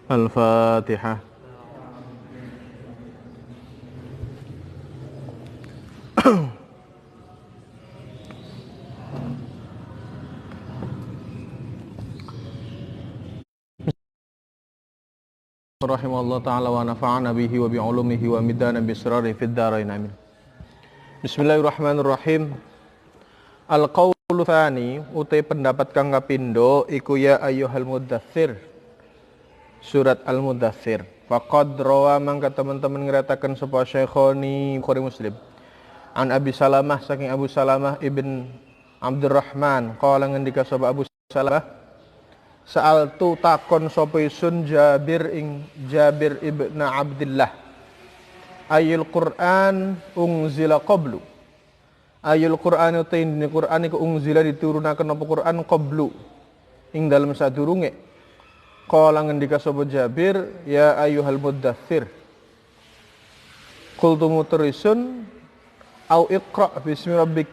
Al-Fatihah. Rahimahullah ta'ala wa nafa'ana bihi wa bi'ulumihi wa midana bisrari fid dharain amin. Bismillahirrahmanirrahim. Al-qawlu tsani utai pendapat kang kapindo iku ya ayyuhal muddatsir. Surat Al-Muddatsir. Faqad rawa mangka teman-teman ngeratakan sapa Syekhoni Bukhari Muslim. An Abi Salamah saking Abu Salamah ibn Abdurrahman qala ngendika sapa Abu Salamah Sa'altu takon sapa isun Jabir ibn Abdullah ayul Qur'an unzila qablu. Ayul Qur'an uta ing Qur'an iku unzila diturunaken apa Qur'an qablu ing dalem sadurunge. Qala ngendika sapa Jabir ya ayyuhal muddatsir. Qultu mutrisun au iqra bismi rabbik.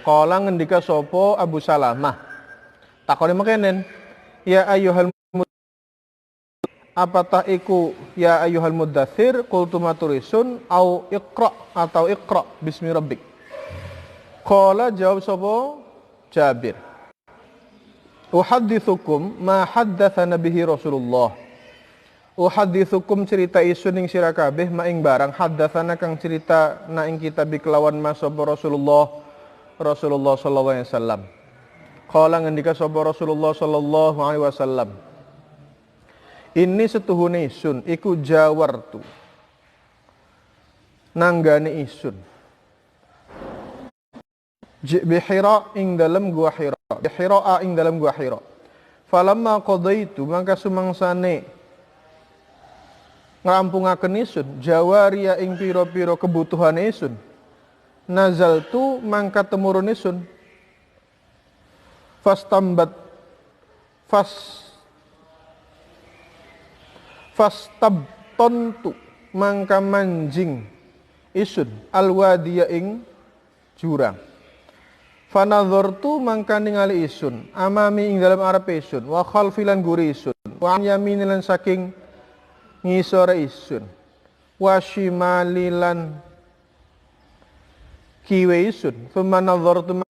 Qala ngendika sapa Abu Salamah. Takone mekenen, ya ayyuhal apatah iku ya ayyuhal muddatsir qultu maturisun au iqra atau iqra bismi rabbik. Qala jawab sapa Jabir. Uhadditsukum ma haddatsana bihi Rasulullah. Uhadditsukum cerita isun ing sira kabeh ma ing barang haddatsana kang cerita na ing kitab kelawan mas sapa Rasulullah sallallahu alaihi wasallam. Qala ngendika sapa Rasulullah sallallahu alaihi wasallam. Ini setuhune isun iku jawartu. Nanggane isun. Bihira ing dalem gua Hira. Bihira ing dalem gua Hira. Falamma qadaitu mangka sumangsane ngrampungaken isun jawariya ing pira-pira kebutuhan isun. Nazaltu mangka temurun isun fastabtontu mangka manjing isun alwadiya ing jurang. Fanadhartu mangka ningali isun amami ing dalam arepe isun wa khalfilan guri isun wa yaminilan saking ngisore isun wa shimalilan kiwe isun famanadhartu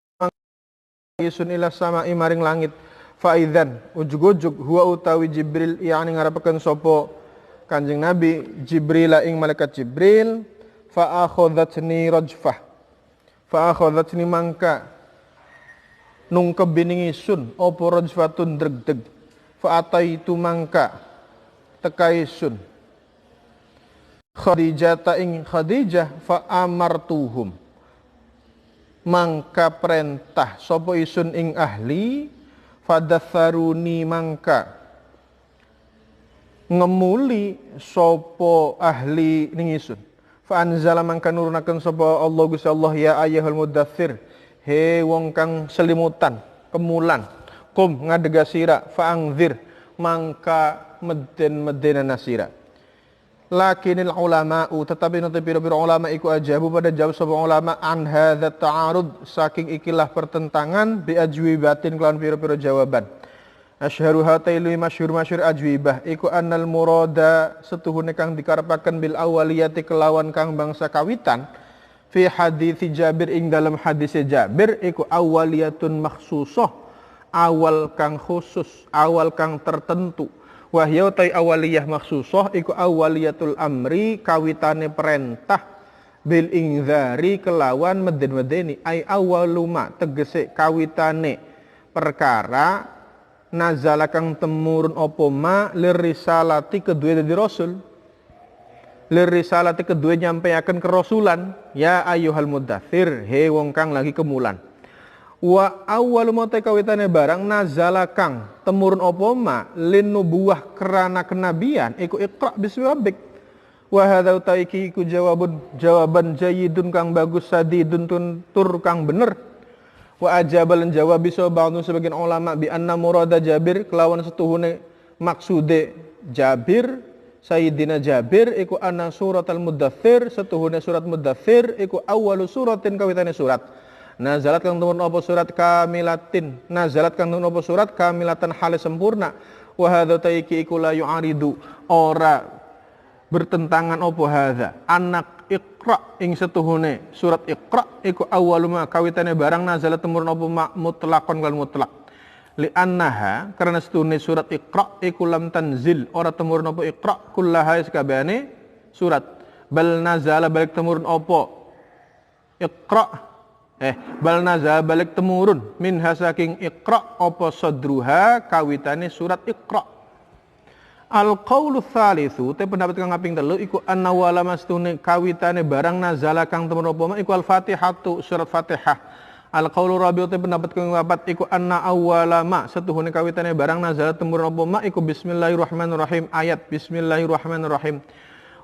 isun ila sama'i maring langit faidzan ujug-ujug huwa utawi Jibril yani ngarepaken sapa Kanjeng Nabi Jibril ing malaikat Jibril fa akhadhatni rajfah fa akhadhatni mangka nungkep bining isun apa rajfatun dreg-deg fa ataitu mangka teka isun Khadijah ta ing Khadijah fa amartuhum mangka perintah sapa isun ing ahli fadatharuni mangka ngemuli sapa ahli ning isun fa anzala mangka nurunaken sapa Allah Gusti Allah ya ayyuhal muddatsir he wong kang selimutan kemulan kum ngadega sira fa angzir mangka meden-medenana sira. Lakinil ulama'u tetapi nanti pira-pira ulama iku ajabu pada jawab sapa ulama an hadza ta'arud saking ikilah pertentangan bi ajwibatin kelawan pira-pira jawaban. Asyharu hatailu masyhur ajwibah iku annal murada setuhune kang dikarepaken bil awaliyati kelawan kang bangsa kawitan fi hadits Jabir ing dalam hadis Jabir iku awaliyatun makhsusah awal kang khusus awal kang tertentu. Wahya utai awaliyah maksusah iku awaliyatul amri kawitane perintah bil ingzari kelawan meden-medeni ai awaluma tegese kawitane perkara nazala kang temurun apa ma lirisalati kedue dadi rasul lirisalati kedue nyampeaken kerasulan ya ayyuhal muddatsir he wong kang lagi kemulan. Wa awwalu ma kawitane barang nazala kang temurun apa ma lin nubuwah kerana kenabian iku iqra bismi rabbik wa hadza utaiki iku jawaban jayyidun kang bagus sadidun tur kang bener wa ajabalan jawab bisa ba'du sebagian ulama bi anna murada Jabir kelawan setuhune maksude Jabir Sayyidina Jabir iku anna surat al-muddatsir setuhune surat muddatsir iku awwalu suratin kawitane surat Nazalat kang tumurun apa surat kamilatin. Nazalat kang tumurun apa surat kamilatan hale sempurna. Wa hadza taiki iku la yu'aridu ora bertentangan apa hadza. Anak Iqra ing setuhune surat Iqra iku awwaluma kawitane barang nazalat tumurun apa mutlaqan wal mutlaq. Li annaha karena setuhune surat Iqra iku lam tanzil ora tumurun apa Iqra kullaha sakabehane surat. Bal nazala balik tumurun apa Iqra bal nazala balik temurun minha saking Iqra apa sadruha kawitane surat Iqra. Al qaulu tsalitsu te pendapat kang kaping 3 iku anna wala mastune kawitane barang nazala kang temurun apa iku al Fatihatu surat Fatihah. Al qaulu rabi'u te pendapat kang papat iku anna awwala ma setuhune kawitane barang nazala temurun apa iku bismillahirrahmanirrahim ayat bismillahirrahmanirrahim.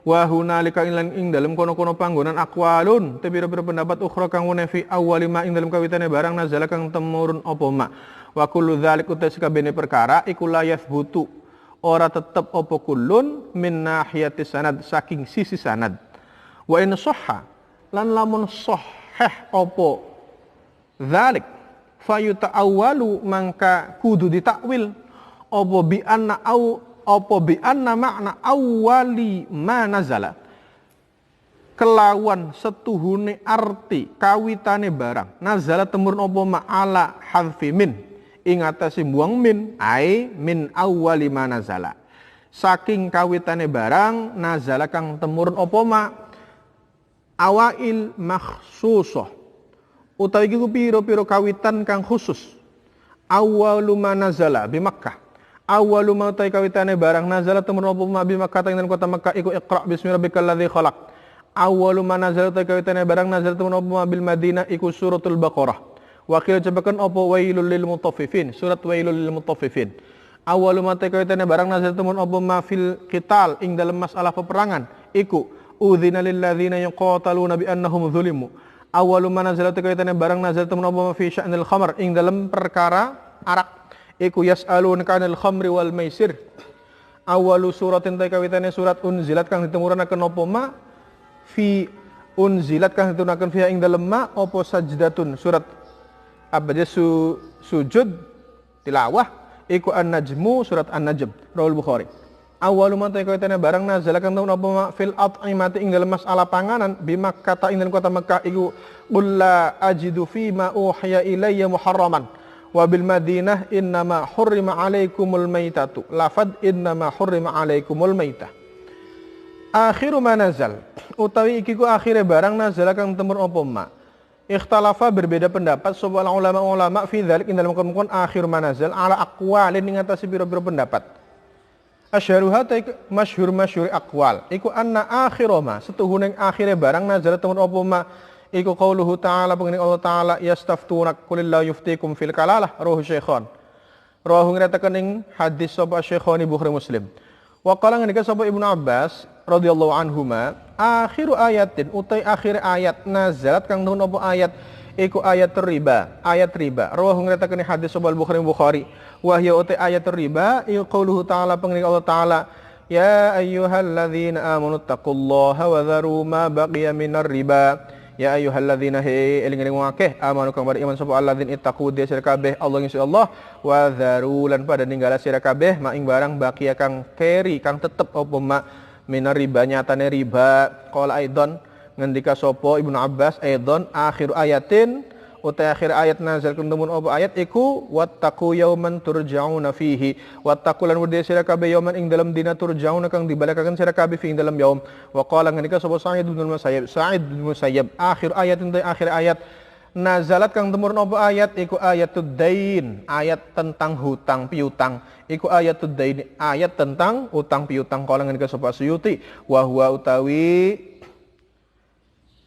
Wa hunalika ing dalem kono-kono panggonan aqwalun te pira-pira pendapat ukhra kang fi awwali ma ing dalem kawitane barang nazala kang temurun apa ma. Wa kullu dzalik uta sakabehane perkara iku la yathbutu ora tetep apa kullun min nahiyati sanad saking sisi sanad. Wa in sahha lan lamun sahih apa dzalik fayuta'awwalu mangka kudu ditakwil apa bi anna au apa bi anna makna awwali ma nazala kelawan setuhune arti kawitane barang nazala temurun apa ma ala hadfi min ing atase buang min ai min awwali ma nazala saking kawitane barang nazala kang temurun apa ma awail makhsusah utawi iku pira-pira kawitan kang khusus awwalu ma nazala bi Makkah awwalu ma utai kawitane barang nazala temurun apa ma bi Makkah ing kota Makkah iku Iqra bismi rabbikal ladzi khalaq awwalu ma nazala utai kawitane barang nazala temurun apa ma bil Madinah iku suratul Baqarah wa qila jabakan apa wailul lil mutaffifin surat wailul lil mutaffifin awwalu ma utai kawitane barang nazala temurun apa ma fil qital ing dalam masalah peperangan iku udzina lil ladzina yuqataluna bi annahum zulimu awwalu ma nazala utai kawitane barang nazala temurun apa ma fi sya'nil khamr ing dalam perkara arak iku yas'alunka 'anil khamri wal maisir awalu suratin ta kawitane surat unzilat kang ditemuranaken apa ma fi unzilat kang ditemuranaken fiha ing dalem ma apa sajdatun surat abjad sujud tilawah iku an-najmu surat an-najm rawal Bukhari awalu ma ta kawitane barang nazala kang temurun apa ma fil at'imati ing dalem masalah panganan bi Makkah ta ing dalem kota Makkah iku qul la ajidu fi ma uhiya ilayya muharraman wa bil Madinah innama hurrima alaikumul maitatu lafad innama hurrima alaikumul maitah akhiru ma nazal utawi iki ku akhire barang nazal kang temur apa ma ikhtalafa berbeda pendapat sapa ulama fi dzalik ing dalam kon akhir ma nazal ala aqwalin ing atase pira-pira pendapat asyharuha ta masyhur aqwal iku anna akhiru ma setuhune akhire barang nazal temur apa ma iku qauluhu ta'ala pengen Allah ta'ala yastaftunak kulillahu yuftikum fil kalalah ruhu syekhon ruhu ngretaken ing hadis sapa syekhoni Bukhari Muslim wa qala ngendika sapa Ibnu Abbas radhiyallahu anhuma akhiru ayatin utai akhir ayat nazalat kang nuhun apa ayat iku ayat riba ruhu ngretaken hadis sapa Bukhari wa hiya utai ayat riba iku qauluhu ta'ala pengen Allah ta'ala ya ayyuhalladzina amanu taqullaha wa dharu ma baqiya minar riba ya ayyuhalladzina eling-eling akeh amanu kang beriman sapa alladzin ittaqu dia sira kabeh Allah insyaallah wa dzarulan pada ninggala sira kabeh mak ing barang baqiya kang keri kang tetep apa mak minar riba nyatane riba qala aidon ngendika sapa Ibnu Abbas aidon akhir ayatin utai akhir ayat nazal kuntumun apa ayat iku wattaqu yauman turja'una fihi wattaqu lan wedi sira kabeh yauman ing dalam dina turja'una kang dibalakaken sira kabeh fi ing dalam yaum wa qala ngendika sapa Sa'id bin Musayyab akhir ayat utai akhir ayat nazalat kang temurun apa ayat iku ayatud dain ayat tentang hutang piutang iku ayatud dain ayat tentang utang piutang qala ngendika sapa Suyuti wa huwa utawi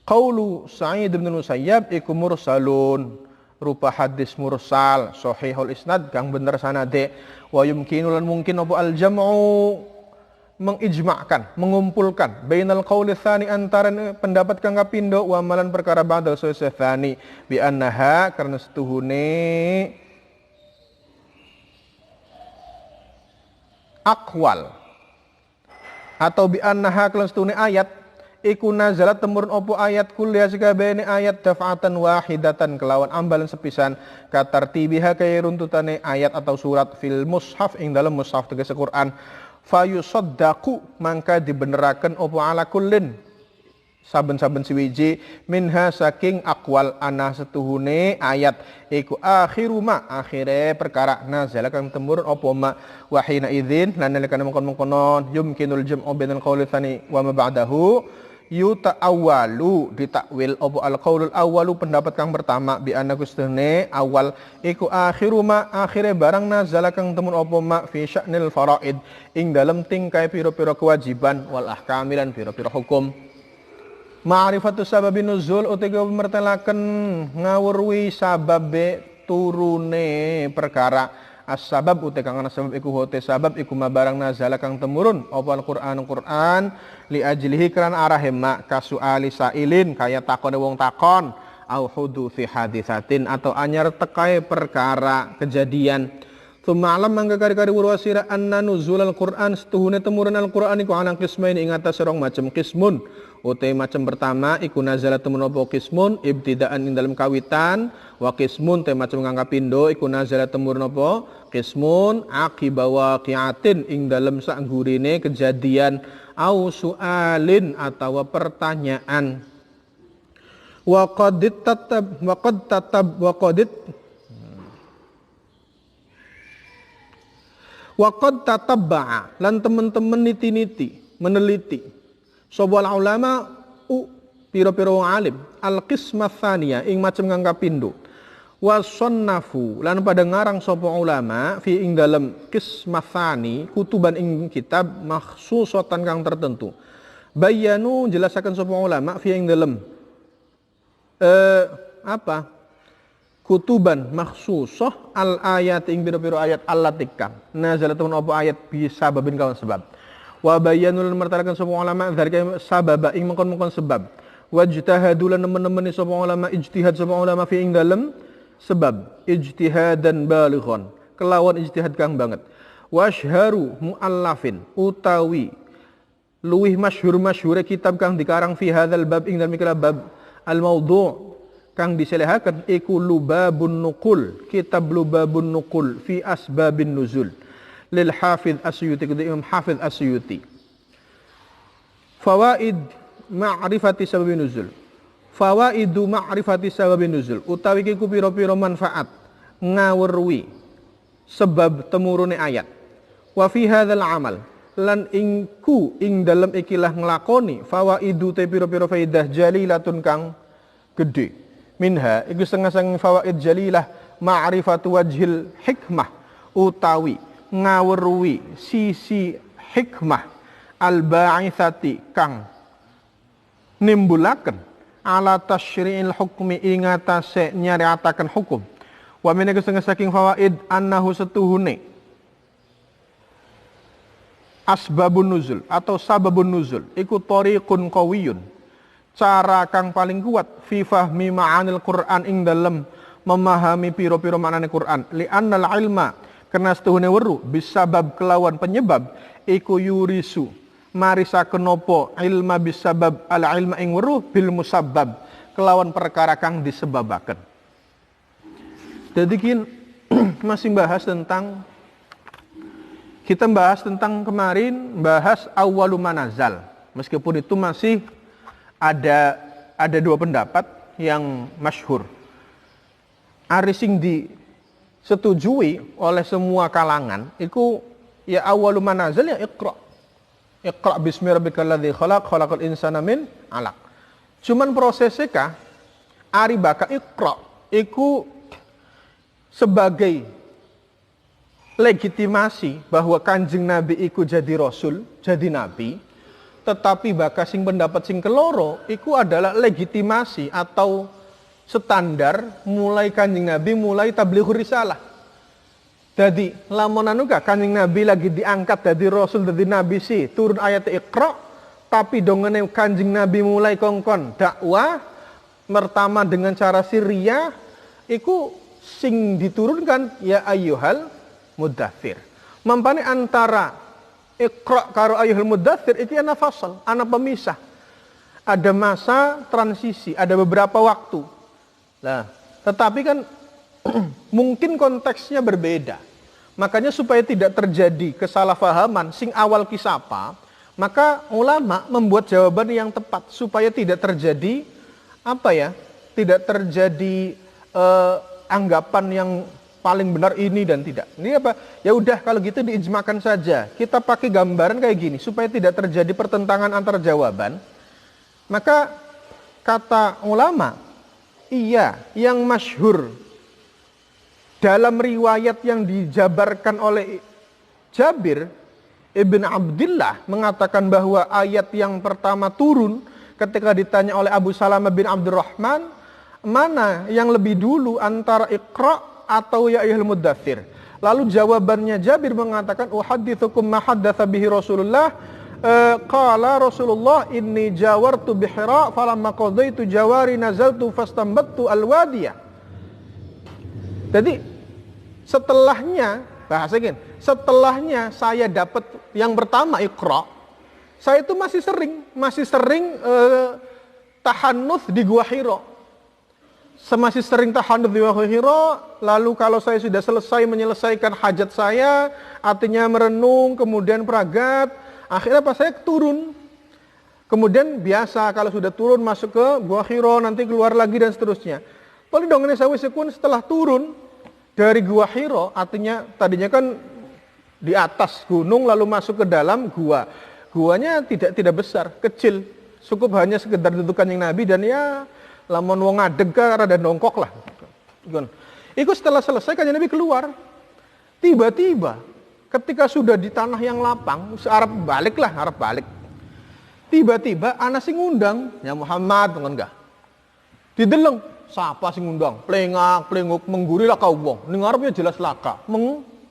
qaulu Sa'id bin Musayyab iku mursalun rupa hadis mursal sahihul isnad kang bener sanade wa yumkinu lan mungkin apa al jam'u mengijma'kan mengumpulkan bainal qauli tsani antara pendapat kang kapindo wa amalan perkara ba'da tsani bi annaha karena setuhune aqwal atau bi annaha karena setuhune ayat iku nazalat temurun opo ayat kuliah sakabehane ayat daf'atan wahidatan kelawan ambalan sepisan katartibiha kaya runtutane ayat atau surat fil mushaf ing dalam mushaf tegese Quran fayusaddaqu mangka dibeneraken opo ala kullin saben-saben siwiji minha saking akwal ana setuhune ayat iku akhiru ma akhire perkara nazala kang temurun apa ma wahina idzin lan nalika mengkon-mengkonon yumkinul jam'u bainal qawli tsani wa ma ba'dahu yuta'awwalu ditakwil apa al-qaulul awwalu pendapat kang pertama bi anna kustune awal iku akhiru ma akhire barang nazala kang temun apa ma fi sya'nil faraid ing dalem tingkai pira-pira kewajiban wal ahkamilan pira-pira hukum. Ma'rifatus sababi nuzul utika mertelaken ngawurwi sababe turune perkara as-sabab utika kana sabab iku hote sabab iku mabarang nazala kang temurun apa Al-Qur'an li ajlihi karena arahe mak kasuali sailin kaya takone wong takon au hudutsi hadisatin atau anyar tekai perkara kejadian. Tsumma alam mangga kari-kari wurwasira anna nuzulal Qur'an setuhune temurun Al-Qur'an iku ana qismain ing atas serong macam qismun. Utai macam pertama iku nazala temun apa qismun ibtidaan ing dalam kawitan wa qismun te macam ngangka pindo iku nazala temun apa qismun aqiba waqiatin ing dalam sanggurine kejadian au sualin atau pertanyaan wa qad tatabba'a lan teman-teman niti-niti meneliti sobal ulama piro-piro alim al-qismah tsaniyah ing macam ngangka pindo wasannafu lan pada ngarang sapa ulama fi ing dalem qismah tsani kutuban ing kitab makhsusatan kang tertentu bayanu jelasaken sapa ulama fi ing dalem kutuban makhsusah al ayat ing piro-piro ayat allatikang nazalatun apa ayat bisa babin kawan sebab wa bayanul martalakan sapa ulama dzalika sababa ing mengkon-mengkon sebab wajtahadu lan nemen-nemeni sapa ulama ijtihad sapa ulama fi ing dalem sebab ijtihadan balighon kelawan ijtihad kang banget wasyharu muallafin utawi luwih masyhur kitab kang dikarang fi hadzal bab ing dalem bab al maudhu' kang diselehaken iku lubabun nuqul kitab lubabun nuqul fi asbabin nuzul lil Hafidz Asyuti kedua Imam Hafidz Asyuti fawaid ma'rifati sababin nuzul fawaidu ma'rifati sababin nuzul utawi iku pira-pira manfaat ngawruhi sebab temurune ayat wa fi hadzal amal lan ingku ing dalem ikilah nglakoni fawaidu te pira-pira faidah jalilatun kang gede minha iku setengah fawaid jalilah ma'rifatu wajhil hikmah utawi ngawruhi sisi hikmah al-ba'itsati kang nimbulaken ala tasyri'il hukmi ing atase nyariataken hukum wa min saking fawaid annahu setuhune asbabun nuzul atau sababun nuzul iku tariqun qawiyun cara kang paling kuat fi fahmi ma'anil Qur'an ing dalem memahami piro-piro maknane Qur'an li annal ilma karena setuhune weru bisabab kelawan penyebab iku yurisu marisaken napa ilma bisabab al ilma ing weruh bil musabbab kelawan perkara kang disebabaken. Jadi masih bahas tentang kita bahas tentang kemarin bahas awwalu manazal. Meskipun itu masih ada dua pendapat yang masyhur. Arising disetujui oleh semua kalangan itu ya awwalu manazal ya iqra. Iqra bismi rabbikal ladzi khalaq khalaqal insana min 'alaq. Cuman prosesnya kah ari baka iqra iku sebagai legitimasi bahwa Kanjeng Nabi iku jadi rasul, jadi nabi, tetapi baka sing pendapat sing keloro iku adalah legitimasi atau standar mulai Kanjeng Nabi mulai tablighur risalah. Jadi lamun anu ka Kanjeng Nabi lagi diangkat dari rasul dari nabi si turun ayat Iqra tapi dongene Kanjeng Nabi mulai kongkon dakwah pertama dengan cara sirriyah iku sing diturunkan ya ayyuhal muddatsir. Mampane antara Iqra karo ayyuhal muddatsir iki ana fasal, ana pemisah. Ada masa transisi, ada beberapa waktu. Nah, tetapi kan mungkin konteksnya berbeda. Makanya supaya tidak terjadi kesalahpahaman sing awal kisapa, maka ulama membuat jawaban yang tepat supaya tidak terjadi tidak terjadi anggapan yang paling benar ini dan tidak. Ini apa? Ya udah kalau gitu diijmakan saja. Kita pakai gambaran kayak gini supaya tidak terjadi pertentangan antar jawaban. Maka kata ulama, iya, yang masyhur dalam riwayat yang dijabarkan oleh Jabir Ibn Abdullah mengatakan bahwa ayat yang pertama turun ketika ditanya oleh Abu Salamah bin Abdurrahman, mana yang lebih dulu antara Iqra atau ya ayyuhal muddatsir? Lalu jawabannya Jabir mengatakan, uhaditsukum ma haddatsa bihi Rasulullah. Qala Rasulullah inni jawartu bihira falamma qadaitu jawari nazaltu fastambattu alwadiyah. Jadi setelahnya, setelahnya saya dapat yang pertama Iqra, saya itu masih sering tahannuts di Gua Hira. Masih sering tahannuts di Gua Hira, lalu kalau saya sudah selesai menyelesaikan hajat saya, artinya merenung, kemudian peragat, akhirnya pas saya turun. Kemudian biasa kalau sudah turun masuk ke Gua Hira, nanti keluar lagi dan seterusnya. Paling dong ini setelah turun dari Gua Hira, artinya tadinya kan di atas gunung lalu masuk ke dalam gua. Guanya tidak besar, kecil. Cukup hanya sekedar dudukan yang Nabi dan ya lamun wong ngadeg rada nongkok lah. Iku setelah selesai kan Nabi keluar. Tiba-tiba ketika sudah di tanah yang lapang, arep balik. Tiba-tiba ana sing ngundang, ya Muhammad enggak. Dideleng, siapa sing ngundang? Plengak-plenguk mengguri lah kau wong. Ning ngarep ya jelas laka.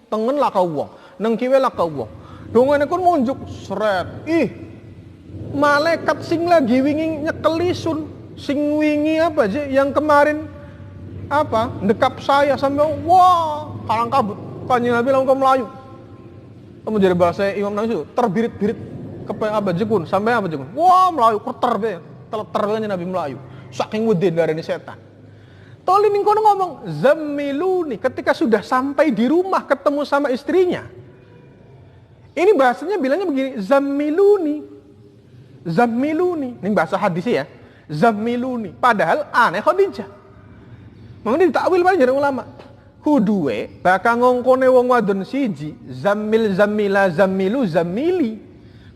Tengen lah kau wong. Nang kiwe lah kau wong. Dongane kon ngunjuk seret. Malaikat sing lagi wingi nyekelisun, sing wingi apa aja yang kemarin ndekap saya sampai wah, kalang kabut. Kanjeng Nabi langsung melayu. Kamu jadi bahasa Imam Nawawi itu terbirit-birit jekun sampai jekun. Wah, melayu keter be. Teleter kanjeng Nabi melayu. Saking wedin darane setan. Toli ning kono ngomong zammiluni ketika sudah sampai di rumah ketemu sama istrinya. Ini bahasanya bilangnya begini, zammiluni. Ini bahasa hadis ya. Zammiluni. Padahal aneh Khadijah. Memang ditakwil banyak dari ulama. Kuduwe bakal ngongkone wong wadon siji, zammila zammilu zammili.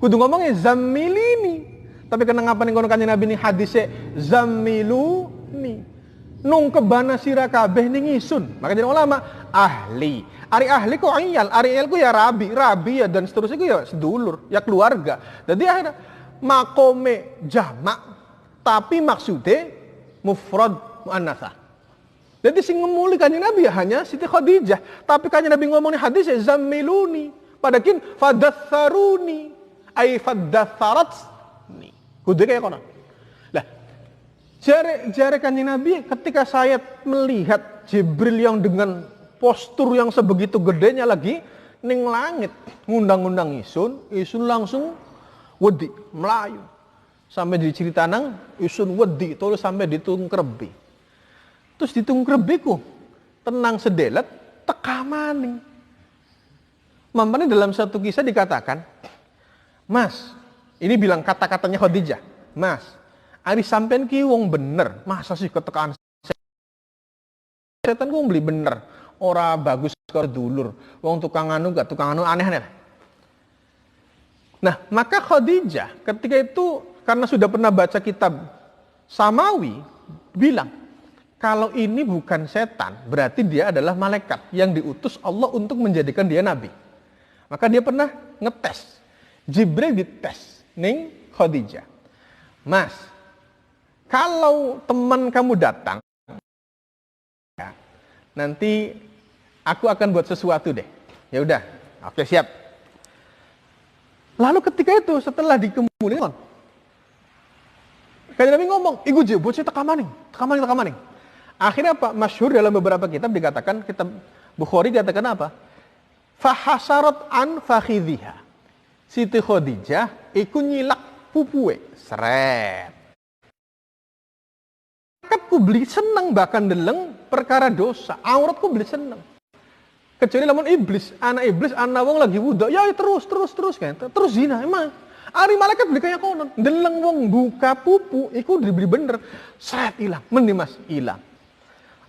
Kudu ngomongnya zammilini. Tapi kenapa ning kono kanjeng Nabi ini hadise zammiluni. Nung kebana sira kabeh ning isun. Maka jadi ulama ahli. Ari ahli kok iyal, ari iyal ku ya rabi ya dan seterusnya ku ya sedulur, ya keluarga. Jadi akhirnya makome jamak tapi maksudnya mufrad muannasah. Jadi sing ngemuli kanjeng Nabi ya hanya Siti Khadijah, tapi kanjeng Nabi ngomongnya hadis ya zammiluni. Padakin fadatsaruni ay fadatsaratni. Kudu kayak kono. Lah, jare kanjeng Nabi ketika saya melihat Jibril yang dengan postur yang sebegitu gedenya lagi ning langit ngundang-undang isun langsung wedi melayu. Sampai dicerita nang isun wedi terus sampai ditungkrebi. Terus ditungkrebiku tenang sedelet teka maning. Mampane dalam satu kisah dikatakan, Mas, ini bilang kata-katanya Khadijah, Mas, ari sampean ki wong bener, masa sih ketekaan setan ku beli bener, ora bagus karo dulur, wong tukang anu aneh-aneh. Nah, maka Khadijah ketika itu karena sudah pernah baca kitab Samawi bilang, kalau ini bukan setan, berarti dia adalah malaikat yang diutus Allah untuk menjadikan dia nabi. Maka dia pernah ngetes. Jibril dites ning Khadijah. Mas, kalau teman kamu datang, nanti aku akan buat sesuatu deh. Ya udah, oke siap. Lalu ketika itu setelah dikemulin, kanjeng Nabi ngomong, "Iku je, bocah teka maning." Akhirnya apa? Masyhur dalam beberapa kitab dikatakan, kitab Bukhari dikatakan apa? Fahasarat an fakhidhiha. Siti Khadijah iku nyilak pupuwe, seret. Auratku beli seneng bahkan deleng perkara dosa. Auratku beli seneng. Kecuali lamun iblis, anak wong lagi wudu, ya terus kan. Terus zina emang. Ari malaikat beli kayak konon. Deleng wong buka pupu, iku dibeli bener. Seret hilang, mending Mas hilang.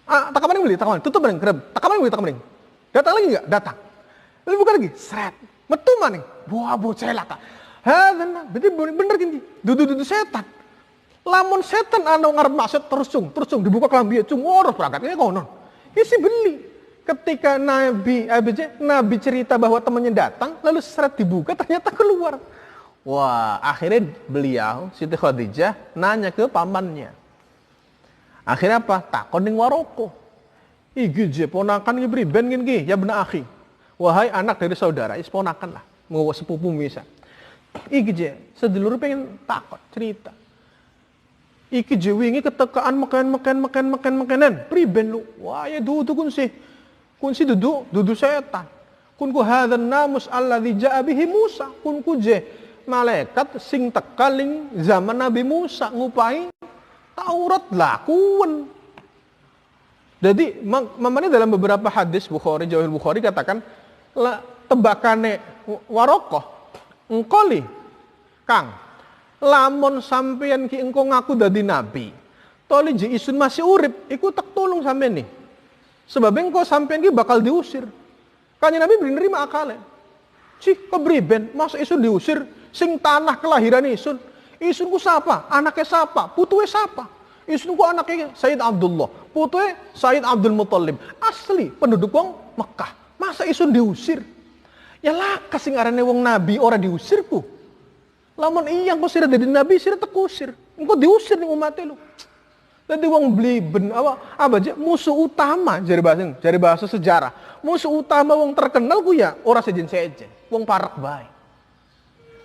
Tak kemarin beli, tutup maning, tak kemarin. Datang lagi enggak? Datang. Lalu buka lagi, seret. Metu maning. Wah, bocah laka. Hadan, berarti bener gini. Dudu setan. Lamun setan anu ngarep maksud terus cung dibuka kelambi cung ora perangkatnya konon. Isi beli. Ketika Nabi cerita bahwa temannya datang, lalu seret dibuka ternyata keluar. Wah, akhirnya beliau Siti Khadijah nanya ke pamannya. Akhirnya apa? Takon ning waroko. Iki je ponakan iki priben nggih ya bener akhi. Wahai anak dari saudara, is ponakan lah, mau sepupu bisa. Iki je sedulur pengen takon cerita. Iki je wingi ketekaan mekanan. Priben lu. Wah, ya dudu kun si dudu setan. Kun ku hadzal namus alladzi ja'a bihi Musa. Kun ku je malaikat sing tekaling zaman Nabi Musa ngupai Taurat lakuan. Jadi mamane dalam beberapa hadis Jauhil Bukhari katakan tebakane Warokoh engkoli Kang lamun sampeyan ki engko ngaku dadi nabi toli ji isun masih urip iku tak tolong sampeyan nih sebab engko sampeyan ki bakal diusir. Kanjeng Nabi beri nerima akale. Cih kebriben masa isun diusir sing tanah kelahiran isun ku siapa? Anaknya siapa? Putuwe siapa? Isun ku anaknya Sayyid Abdullah, putuwe Sayyid Abdul Muttalib. Asli penduduk wong Mekah. Masa isun diusir? Ya laka sing arane wong nabi ora diusir ku. Lamun iyang kok sira dadi nabi sira tekusir. Engko diusir ning umat lu. Dadi wong beli apa aja musuh utama jari bahasa sejarah. Musuh utama wong terkenal ku ya ora sejen-sejen, wong parak bae.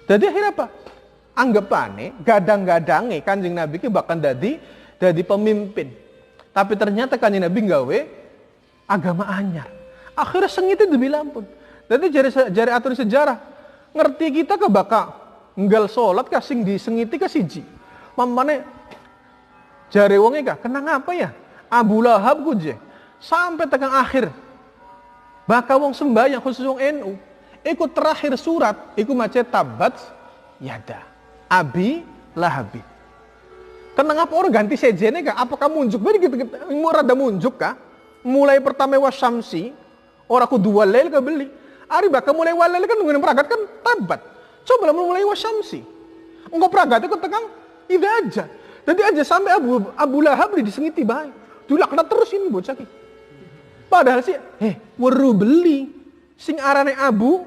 Dadi akhirnya apa? Anggapane gadang-gadange Kanjeng Nabi ki bakal dadi pemimpin. Tapi ternyata Kanjeng Nabi gawe agama anyar. Akhirnya sengite dibilang pun. Dadi jari atur sejarah ngerti kita ke bakal nggal salat ka sing disengiti ka siji. Mamane jare wonge ka kenang apa ya? Abu Lahab ku je. Sampai tekan akhir. Bakal wong sembahyang khusus wong NU. Iku terakhir surat, iku maca tabat yada Abi Lahab. Kenang apa orang ganti sejene ka? Apakah munjuk? Beri gitu rada munjuk ka? Mulai pertama wasyamsi, ora ku dua lel ka beli. Ari bakal mulai walel kan nungguin peragat kan tabat. Coba lah mulai wasyamsi. Engko peragat iku tekan ida aja. Jadi aja sampai Abu Lahab disengiti bae. Dilaknat terus ini bocah ki. Padahal sih, weru beli sing arane Abu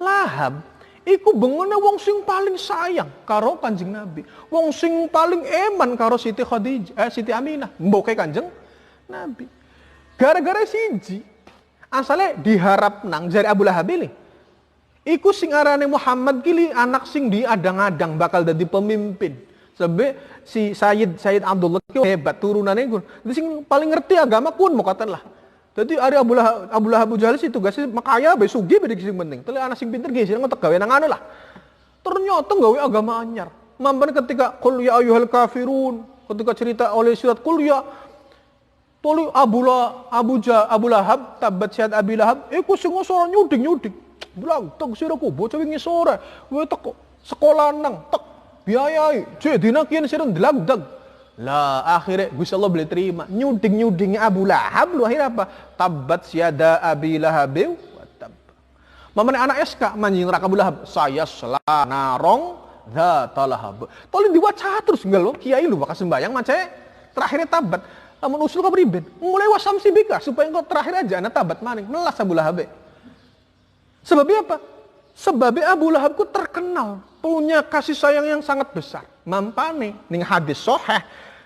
Lahab iku bengone wong sing paling sayang karo Kanjeng Nabi. Wong sing paling eman karo Siti Khadijah, Siti Aminah, mboke Kanjeng Nabi. Gara-gara siji asale diharap nang jari Abu Lahab ini. Iku sing arane Muhammad kili anak sing diadang-adang bakal dadi pemimpin. Sebab si Sayyid Abdullah ki hebat turunane iku. Jadi sing paling ngerti agama pun mau katakan lah. Jadi ada Abu Lahab Abu Jahal sih tugasnya makaya bae sugih bae sing penting. Tele anak sing pinter ge sing ngotek gawe nang anu lah. Ternyata gawe agama anyar. Mampan ketika qul ya ayyuhal kafirun, ketika cerita oleh surat qul ya toli Abu Lahab tabat syad Abi Lahab, iku sing ngosor nyuding. Bilang tek siraku bocah wingi sore, kowe teko sekolah nang tek biayai, cek dina kian sira ndelagdag. Lah akhirnya Gusti Allah boleh terima nyuding Abu Lahab lu akhirnya apa? Tabat syada Abi Lahab wa tab. Mamane anak SK manjing neraka Abu Lahab, saya selanarong dzata lahab. Tolong diwaca terus enggak lo kiai lu bakal sembayang maca terakhirnya tabat. Lamun usul ka priben, mulai wasamsi bika supaya engkau terakhir aja ana tabat maning melas Abu Lahab. Sebabnya apa? Sebabnya Abu Lahab ku terkenal punya kasih sayang yang sangat besar. Mampane ning hadis sahih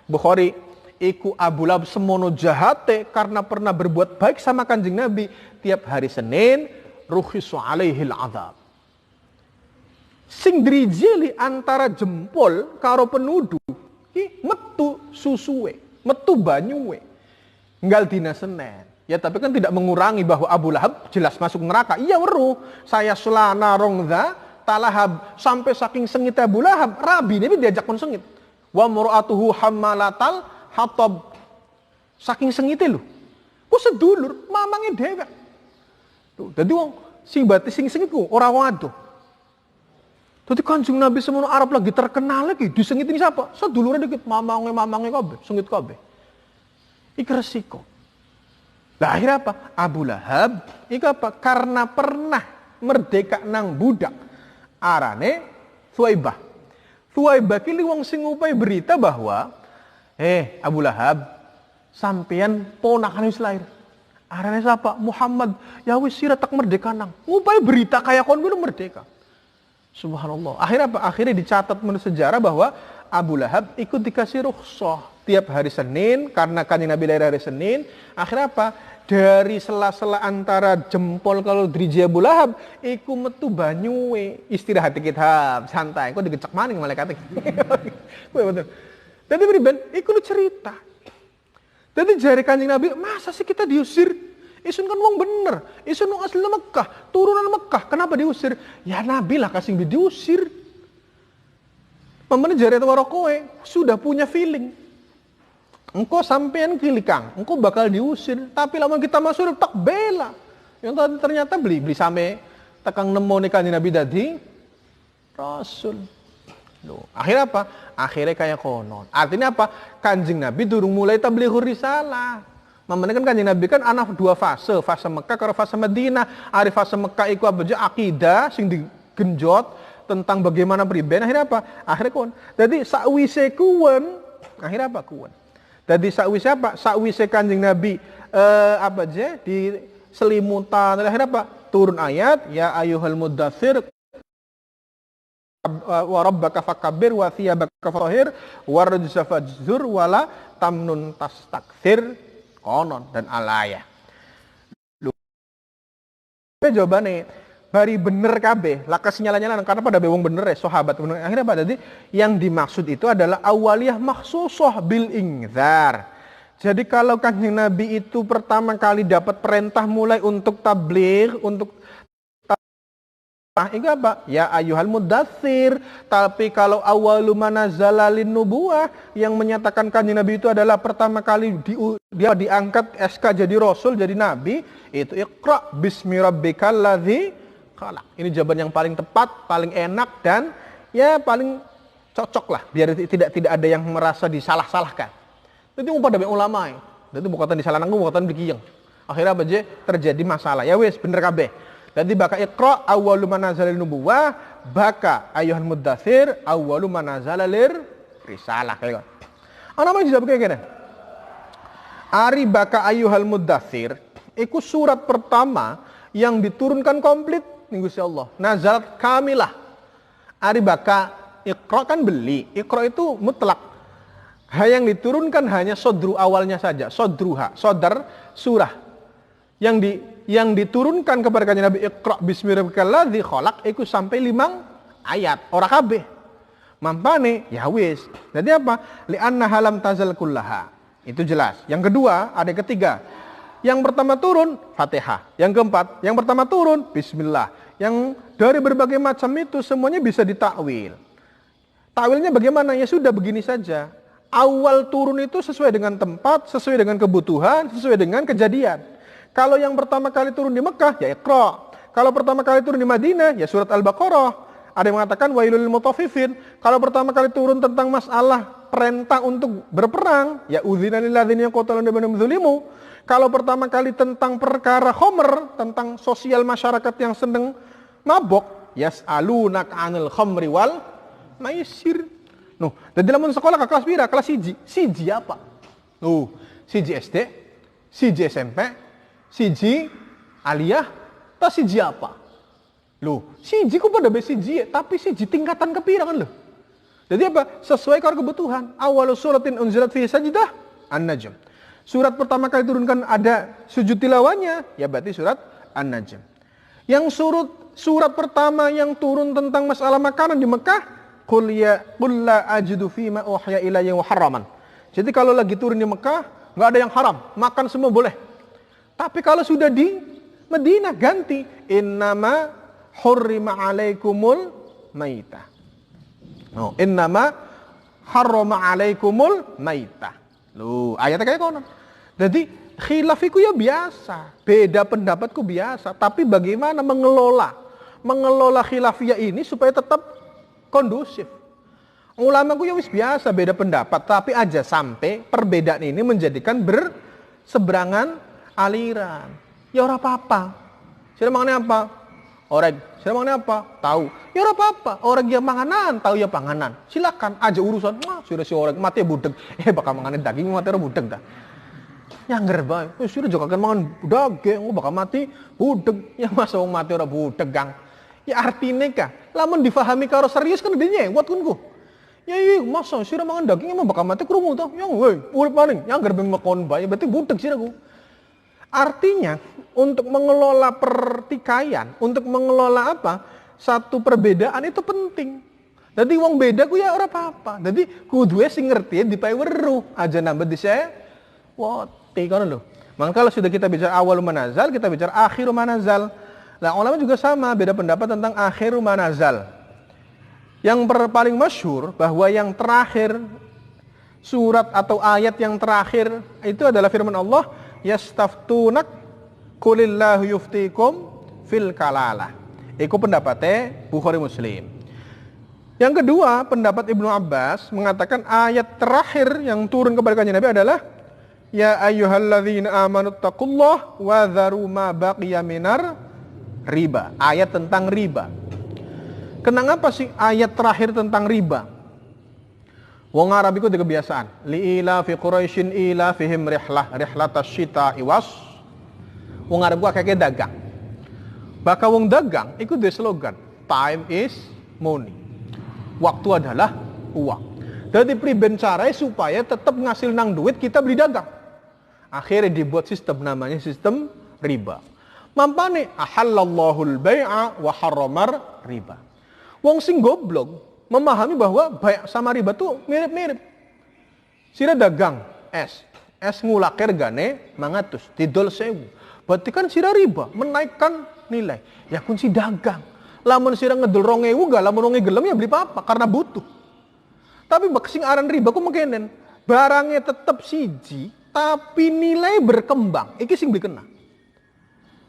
Bukhari iku Abu Lahab semono jahate karena pernah berbuat baik sama Kanjeng Nabi. Tiap hari Senin ruhisu alaihil azab. Sing drijeli antara jempol karo penuduh ki metu susuwe, metu banyuwe. Nggal dina Senin. Ya tapi kan tidak mengurangi bahwa Abu Lahab jelas masuk neraka. Iya weruh, saya selana rongza talahab sampai saking sengit Abu Lahab, Rabi ini diajak pun sengit. Wa mur'atuhu hammalatal Hattab. Saking sengite lho. Ku sedulur, mamange dhewek. Tuh, dadi wong sing bati sing sengit ku ora wong adoh. Dadi Kanjeng Nabi semono Arab lagi terkenal lagi disengiti siapa? Sedulure dikit, mamange kabeh, sengit kabeh. Iki resiko. Lah akhirnya apa? Abu Lahab iki apa? Karena pernah merdeka nang budak. Arane Thuwaibah. Thuwaibah ki wong sing ngupai berita bahwa Abu Lahab sampeyan ponakan wis lair. Arane siapa? Muhammad. Ya wis sira tak merdeka nang. Ngupai berita kaya kon kuwi merdeka. Subhanallah. Akhirnya apa? Akhirnya dicatat menurut sejarah bahwa Abu Lahab ikut dikasih rukhsah tiap hari Senin karena Kanjeng Nabi lahir hari Senin. Akhirnya apa? Dari sela-sela antara jempol kalau driji Abu Lahab iku metu banyuwe istirahat dikit santai. Kok digecek maning malaikat. Kowe betul. Dadi priben iku lu cerita. Dadi jare Kanjeng Nabi, masa sih kita diusir? Isun kan wong bener. Isun wong asli Mekah, turunan Mekah. Kenapa diusir? Ya Nabi lah kasih diusir. Pemene jare waro kowe sudah punya feeling. Engkau sampean kilikang, engkau bakal diusir. Tapi lamun kita masuk tak bela. Yang ternyata beli sampai tekang nemu nih Kanjeng Nabi dadi Rasul. Loh, akhirnya apa? Akhirnya kayak konon. Artinya apa? Kanjeng Nabi durung mulai tablighur risalah. Mamane kan Kanjeng Nabi kan ana dua fase Mekah karo fase Madinah. Ari fase Mekah iku apa aja akidah sing digenjot tentang bagaimana priben. Akhirnya apa? Akhirnya kuwen. Dadi sakwise kuwen, akhirnya apa kuwen? Dadi sakwise apa? Sakwise Kanjeng Nabi apa aja di selimutan. Akhirnya apa? Turun ayat ya ayyuhal muddatsir wa rabbaka fakabbir wa thiyabaka fatahhir warjza fajzur wala tamnun tastakthir. Konon dan alaya. Jawabane bari bener kabeh, lakas nyala-nyala karena pada bewong bener sahabat bener. Akhirnya apa? Jadi yang dimaksud itu adalah awaliyah makhsusah bil ingzar. Jadi kalau Kanjeng Nabi itu pertama kali dapat perintah mulai untuk tabligh, untuk itu apa? Ya ayyuhal muddatsir. Tapi kalau awalu manazala lin nubuwah yang menyatakan Kanjeng Nabi itu adalah pertama kali dia diangkat SK jadi rasul, jadi nabi, itu Iqra bismi rabbikal ladzi khalaq. Ini jawaban yang paling tepat, paling enak dan ya paling cocok lah biar tidak ada yang merasa disalah-salahkan. Jadi mau pada ulama. Jadi bukan disalahkan, bukan dikiyeng. Akhirnya apa aja terjadi masalah. Ya wes bener kabeh. Jadi baka Iqra awwalu manazalin nubuwah, baka ayyuhal muddatsir awwalu manazalir risalah kayak. Ana mau dijawab kayak gini. Ari baka ayyuhal muddatsir iku surat pertama yang diturunkan komplit ning Gusti Allah. Nazalat kamilah. Ari baka Iqra kan beli. Iqra itu mutlak. Yang diturunkan hanya sodru awalnya saja, sodruha, sodar surah. Yang diturunkan kepada Kanjeng Nabi Iqra bismi rabbikal ladzi khalaq iku sampai 5 ayat ora kabeh. Mampane ya wis. Jadi apa? Li anna halam tazal kullaha. Itu jelas. Yang kedua, ada yang ketiga. Yang pertama turun Fatihah. Yang keempat, yang pertama turun bismillah. Yang dari berbagai macam itu semuanya bisa ditakwil. Takwilnya bagaimana? Ya sudah begini saja. Awal turun itu sesuai dengan tempat, sesuai dengan kebutuhan, sesuai dengan kejadian. Kalau yang pertama kali turun di Mekah, ya Iqra. Kalau pertama kali turun di Madinah, ya surat Al-Baqarah. Ada yang mengatakan wailul lil mutaffifin. Kalau pertama kali turun tentang masalah perintah untuk berperang, ya udzina lil ladzina yaqtaluna bi dzulimu. Kalau pertama kali tentang perkara khamr, tentang sosial masyarakat yang sedang mabok, yas'alunaka 'anil khamri wal maisir. Nuh, dari dalam sekolah ke kelas pira? Kelas 1. Siji apa? Nuh, siji SD, siji SMP, siji aliyah, tak siji apa? Loh, siji ku pada siji, tapi siji tingkatan kepira kan loh. Jadi apa? Sesuai dengan kebutuhan. Awal suratin unzilat fi sajdah An-Najm. Surat pertama kali turunkan ada sujud tilawahnya, ya berarti surat An-Najm. Yang surat pertama yang turun tentang masalah makanan di Mekah, qul la ajidu fima uhya ilayya muharraman. Jadi kalau lagi turun di Mekah, enggak ada yang haram, makan semua boleh. Tapi kalau sudah di Madinah ganti innama hurrima alaikumul maitah. Oh, innama harrama alaikumul maitah. Loh, ayatnya kayak konon. Jadi khilaf itu ya biasa, beda pendapatku biasa, tapi bagaimana mengelola khilafiyah ini supaya tetap kondusif. Ulama ku ya wis biasa beda pendapat, tapi aja sampai perbedaan ini menjadikan berseberangan aliran. Ya ora apa-apa. Sira mangane apa? Orang, sira mangane apa? Tahu. Ya ora apa-apa. Orang yang manganan, tahu ya panganan. Silakan aja urusan. Wah, sudah si orang mati budeg. Bakal manganin daging mati ora budeg dah. Nyangger bae. Wis sudah jokaken mangan daging, bakal mati budeg. Ya masa wong mati ora budeg, Gang. Ya artine kah? Lamun difahami karo serius kan dene nyewot kun ku. Ya iya, masa sira mangan daging emang bakal mati krungu to? Ya woi, urip maning. Nyangger bemekon bae berarti budeg sira ku. Artinya untuk mengelola pertikaian, untuk mengelola apa? Satu perbedaan itu penting. Jadi wong beda ku ya ora apa-apa. Jadi kudu sing ngerti dipae weruh aja nambah dise wote kono lho. Maka kalau sudah kita bicara awal manazal, kita bicara akhir manazal. Nah, ulama juga sama, beda pendapat tentang akhir manazal. Yang paling masyhur bahwa yang terakhir surat atau ayat yang terakhir itu adalah firman Allah, yastaftunak qulillahu yuftikum fil kalalah. Iku pendapatnya Bukhari Muslim. Yang kedua, pendapat Ibnu Abbas mengatakan ayat terakhir yang turun kepada kanjeng Nabi adalah ya ayyuhalladzina amanu taqullaha wa dharu ma baqiya minar riba. Ayat tentang riba. Kenapa sih ayat terakhir tentang riba? Wong Arab itu ada kebiasaan. Li'ila fi Quraisyin ila fihim rihlatas syita'i was. Wong Arab itu kayak dagang. Baka wong dagang itu ada slogan. Time is money. Waktu adalah uang. Jadi priben caranya supaya tetap ngasil nang duit kita beli dagang. Akhirnya dibuat sistem namanya sistem riba. Mampane ahallallahul bai'a wa harramar riba. Wong sing goblok memahami bahwa baik sama riba tuh mirip-mirip. Sira dagang es ngulake regane 500 didol 1000. Berarti kan sira riba menaikkan nilai. Ya kun si dagang. Lamun sira ngedol 2000 gak lamun 2000 gelem ya beli apa karena butuh. Tapi bak sing aran riba ku mengkenen. Barangnya tetap siji tapi nilai berkembang. Iki sing beli kena.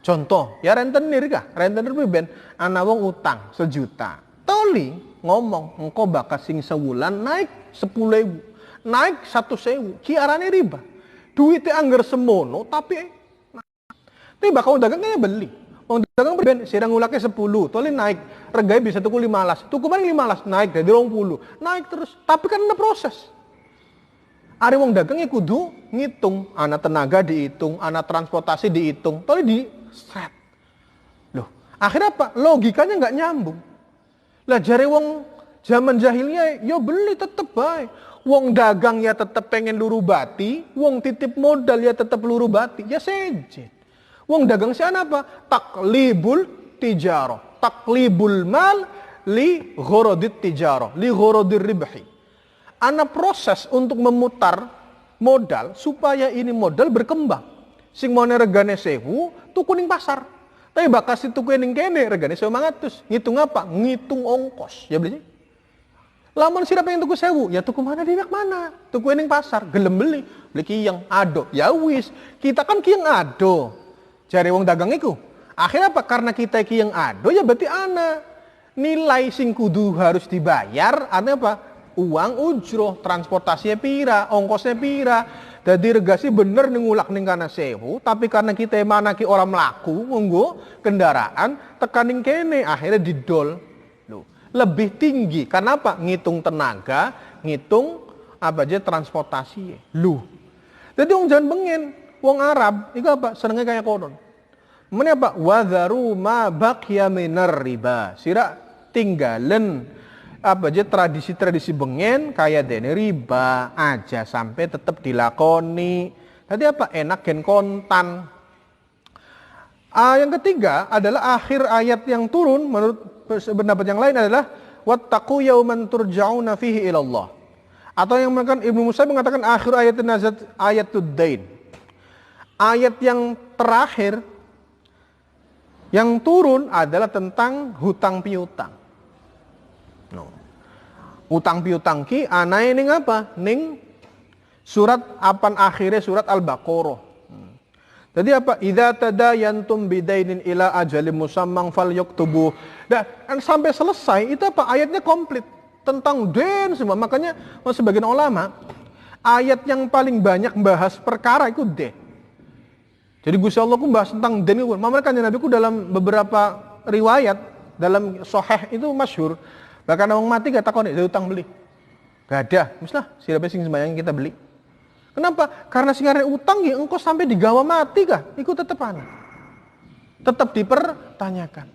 Contoh, ya rentenir kah? Rentenir ben ana wong utang 1 juta. Toli ngomong engkau bakal sing sewulan naik 10.000, naik 100.000, kiarane riba. Duitnya anggar semono tapi bakal dagangnya beli. Wong dagang ben sira ngulake 10, toli naik, regane bisa tuku 15. Tuku paling 15 naik dari 20, naik terus. Tapi kan ada proses. Ari wong dagangnya kudu ngitung, ana tenaga dihitung, ana transportasi dihitung, toli di set. Loh, akhirnya apa? Logikanya nggak nyambung. Lah jare wong zaman jahiliyah ya beli tetep bae. Wong dagang ya tetep pengen luru bati, wong titip modal ya tetep luru bati, ya sejet. Wong dagang si apa? Taklibul tijarah, taklibul mal li ghorodit tijarah, li ghorodir ribhi. Ana proses untuk memutar modal supaya ini modal berkembang. Sing mau regane 1000, tuku ning pasar. Tapi bakas itu kuening kene regane 900. Ngitung apa? Ngitung ongkos. Ya beli. Lamun sira pengen tuku 1000, ya tuku mana dinak mana? Tuku ning pasar, gelem beli. Beli kiyang ado. Ya wis, kita kan kiyang ado. Jare wong dagang iku. Akhirnya apa? Karena kita kiyang ado ya berarti ana nilai sing kudu harus dibayar, ana apa? Uang ujroh, transportasinya pira, ongkosnya pira. Jadi regasi bener ngulak ning kana 1000, tapi karena kita manaki orang melaku nganggo kendaraan tekaning kene akhirnya didol. Loh, lebih tinggi. Karena apa? Ngitung tenaga, ngitung apa aja transportasi. Loh. Jadi wong jangan bengen, wong Arab itu apa? Senengnya kayak konon. Mene apa? Wadharu ma baqiya minar riba. Sira tinggalen apa aja tradisi-tradisi bengen kayak dene riba aja sampai tetap dilakoni. Tadi apa? Enak gen kontan. Yang ketiga adalah akhir ayat yang turun menurut pendapat yang lain adalah wattaqu yauman turja'una fihi ila Allah. Atau yang mengatakan Ibnu Musa mengatakan akhir ayat nazat ayatud dain. Ayat yang terakhir yang turun adalah tentang hutang piutang. No. Utang piutang ki anae ning apa? Ning Surat apan akhirnya surat Al-Baqarah. Jadi apa? Idza tadayantum bidainin ila ajalin musamman falyaktubu. Dan sampai selesai itu apa? Ayatnya komplit tentang den semua. Makanya sebagian ulama ayat yang paling banyak membahas perkara itu den. Jadi Gusti Allah ku bahas tentang den itu. Makanya Nabi ku dalam beberapa riwayat dalam sahih itu masyhur. Bahkan orang mati gak takon ada utang beli. Gak ada. Mislah siapa sing sembahyang kita beli. Kenapa? Karena singarnya utang ya engkau sampai digawa mati kah? Iku tetap ana. Tetap dipertanyakan.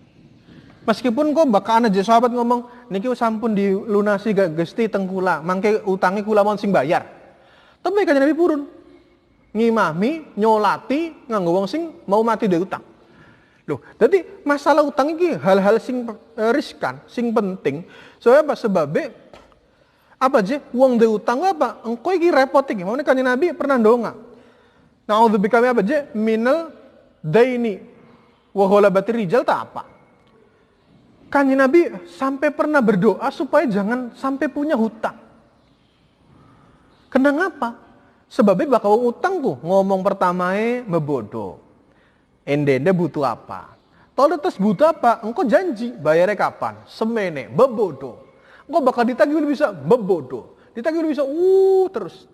Meskipun kau bakal aja sahabat ngomong, niki sampun dilunasi gak Gusti tengkula, mangke utangi kula mon sing bayar. Tapi kanjeng Nabi purun. Ngimami, nyolati nganggo wong sing mau mati dari utang. Loh, jadi masalah utang iki hal-hal sing riskan, sing penting. Soalnya apa sebabnya apa aja uang de utang apa engkau iki repot iki. Makanya kanjeng Nabi pernah ndonga. Na'udzubika apa aja minal daini wa ghalabatir rijal tak apa. Kanjeng Nabi sampai pernah berdoa supaya jangan sampai punya hutang. Kenapa? Sebabnya bakal utang tuh ngomong pertamae mebodo. Ende butuh apa? Kalau terus butuh apa? Engkau janji bayarnya kapan? Semene bebodo. Engkau bakal ditagih bisa bebodo. Ditagih bisa terus.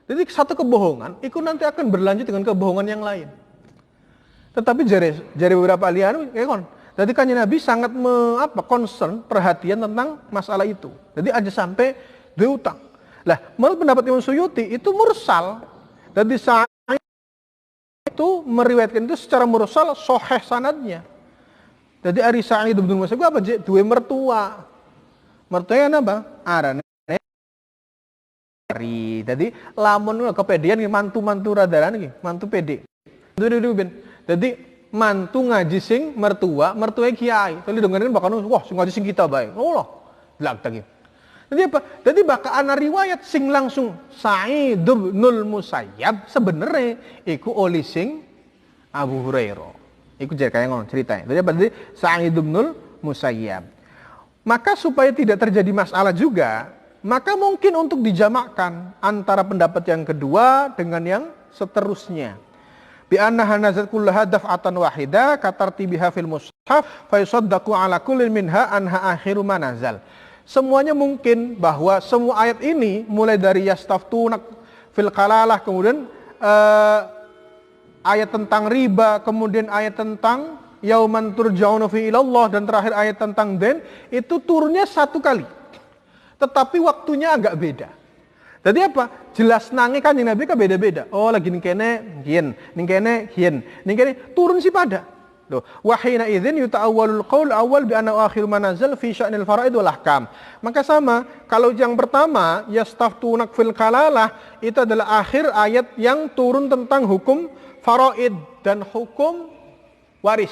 Jadi satu kebohongan itu nanti akan berlanjut dengan kebohongan yang lain. Tetapi jari beberapa ahli jadi kanjeng Nabi sangat concern, perhatian tentang masalah itu. Jadi aja sampai diutang. Lah, menurut pendapat Imam Suyuti itu mursal. Jadi saat itu meriwayatkan itu secara mursal sahih sanadnya. Jadi Ari Sa'id bin Musayyib apa je duwe mertua. Mertuanya apa? Arane Ari. Jadi lamun kepedean mantu-mantu radaran iki, mantu pede. Jadi mantu ngaji sing mertua kiai. Tadi dengerin bakal wah sing ngaji sing kita bae. Oh loh. Blag tadi. Jadi apa? Jadi bakal ana riwayat sing langsung Sa'id bin Musayyab sebenarnya iku oli sing Abu Hurairah. Iku jadi kayak ngono ceritanya. Jadi apa? Jadi Sa'id bin Musayyab. Maka supaya tidak terjadi masalah juga, maka mungkin untuk dijamakkan antara pendapat yang kedua dengan yang seterusnya. Bi annaha nazat kullaha daf'atan wahida katartibiha fil mushaf fa yusaddaqu ala kullin minha anha akhiru ma nazal. Semuanya mungkin bahwa semua ayat ini mulai dari yastaftunak fil qalalah, kemudian ayat tentang riba, kemudian ayat tentang yauman turja'una fi ilallah, dan terakhir ayat tentang den itu turunnya satu kali. Tetapi waktunya agak beda. Jadi apa? Jelas nangi kan Nabi kan beda-beda. Oh lagi ning kene hien, ning kene hien, ning kene turun si pada. Loh, wa hina idzin yuta'awwalul qaul awal bi anna akhir manazal fi sya'nil faraid wal ahkam. Maka sama, kalau yang pertama yastaftunak fil qalalah itu adalah akhir ayat yang turun tentang hukum faraid dan hukum waris.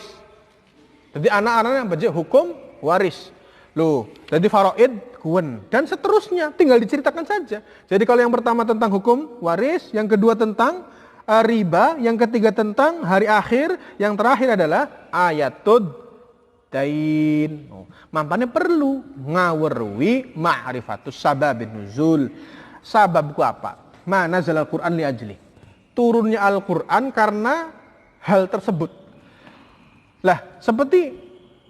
Jadi anak-anaknya baca hukum waris. Loh, jadi faraid kuwen dan seterusnya tinggal diceritakan saja. Jadi kalau yang pertama tentang hukum waris, yang kedua tentang riba, yang ketiga tentang hari akhir, yang terakhir adalah ayatud dain. Mampane perlu ngawerwi ma'rifatus sababin nuzul. Sababku apa? Mana nazal Al-Qur'an li ajli. Turunnya Al-Qur'an karena hal tersebut. Lah, seperti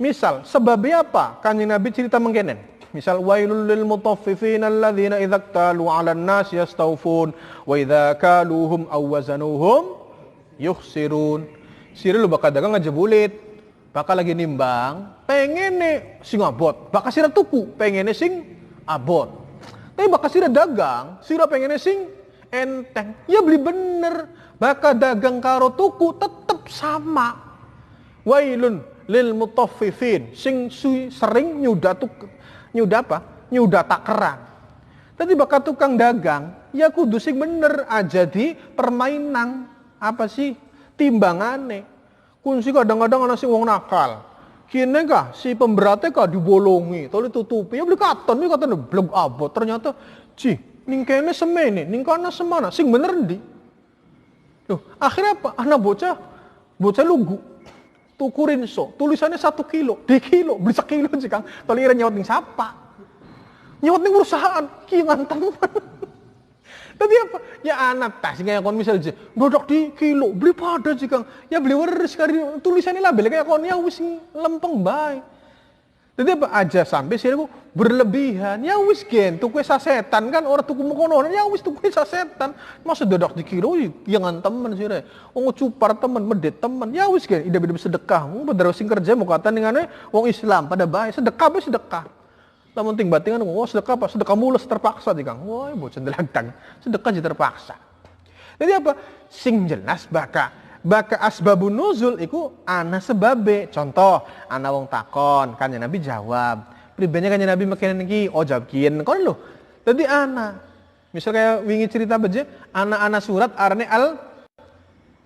misal sebabnya apa? Kanjeng Nabi cerita mengkenen. Misal wailul lil mutaffifin alladzina idza talu 'alan nas yastawfun wa idza kaluhum aw wazanuhum yukhsirun. Sira lu bakal dagang ngejebulit, bakal lagi nimbang, pengene sing abot, bakal sira tuku, pengene sing abot. Tapi bakal sira dagang, sira pengene sing enteng. Ya beli bener, bakal dagang karo tuku tetep sama. Wailun lil mutaffifin sing sering nyuda takeran. Tadi bakal tukang dagang, ya kudu sing bener aja di permainan. Apa sih timbangane? Kunci kadang-kadang ana sing wong nakal. Kene kah si pemberatnya kah dibolongi, toli tutupi, ya beli katon blog abot. Ternyata ning kene semene, ning kana semana, sing bener ndi? Loh, akhirnya apa? Anak bocah lugu. Tukurin tulisannya 1 kilo, di kilo, beli 1 kilo sih Kang. Tolong nyawat ning siapa? Nyawat ning perusahaan, ki nganteng. Tadi apa? Ya anak tas kayak kon misal aja, dodok di kilo, beli pada sih Kang. Ya beli waris kali tulisannya label kayak kon ya wis lempeng bae. Jadi apa aja sampai sih aku berlebihan. Ya wis gen, tuku sasetan kan orang tuku mengkono. Ya wis tuku sasetan. Masa dodok di kilo jangan temen sih re. Wong cupar temen, medet temen. Ya wis gen, ida-ida sedekah. Wong padahal sing kerja mau kata dengan wong Islam pada baik sedekah be sedekah. Lamun ting batingan, oh sedekah apa? Sedekah mulus terpaksa sih Kang. Wah, bocah ndelagdang. Sedekah jadi terpaksa. Jadi apa? Sing jelas baka asbabun nuzul iku ana sebabe. Contoh, ana wong takon, kanjeng Nabi jawab. Pribadinya kanjeng Nabi makin iki, oh jawab kieu kon lho. Dadi ana. Misal kayak wingi cerita beje, ana surat arane al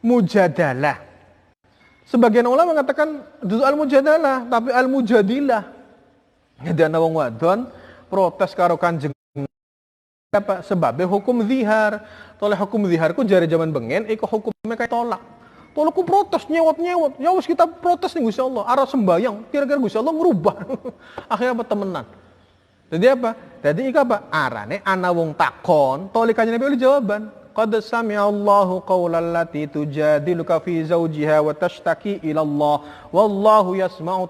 mujadalah. Sebagian ulama mengatakan itu al mujadalah, tapi al mujadilah. Jadi ana wong wadon protes karo kanjeng apa sebabnya hukum zihar. Toleh hukum ziharku jari zaman bengen iku hukumnya kayak tolak. Tolakku protes nyewot. Ya wis kita protes nih Gusti Allah, arah sembayang. Kira-kira Gusti Allah ngerubah. Akhirnya apa temenan. Jadi apa? Jadi iku apa? Arane ana wong takon, toleh kanjeng Nabi oleh jawaban. Qad sami'allahu qaulal lati tujadiluka fi zawjiha wa tashtaki ila Allah wallahu yasma'u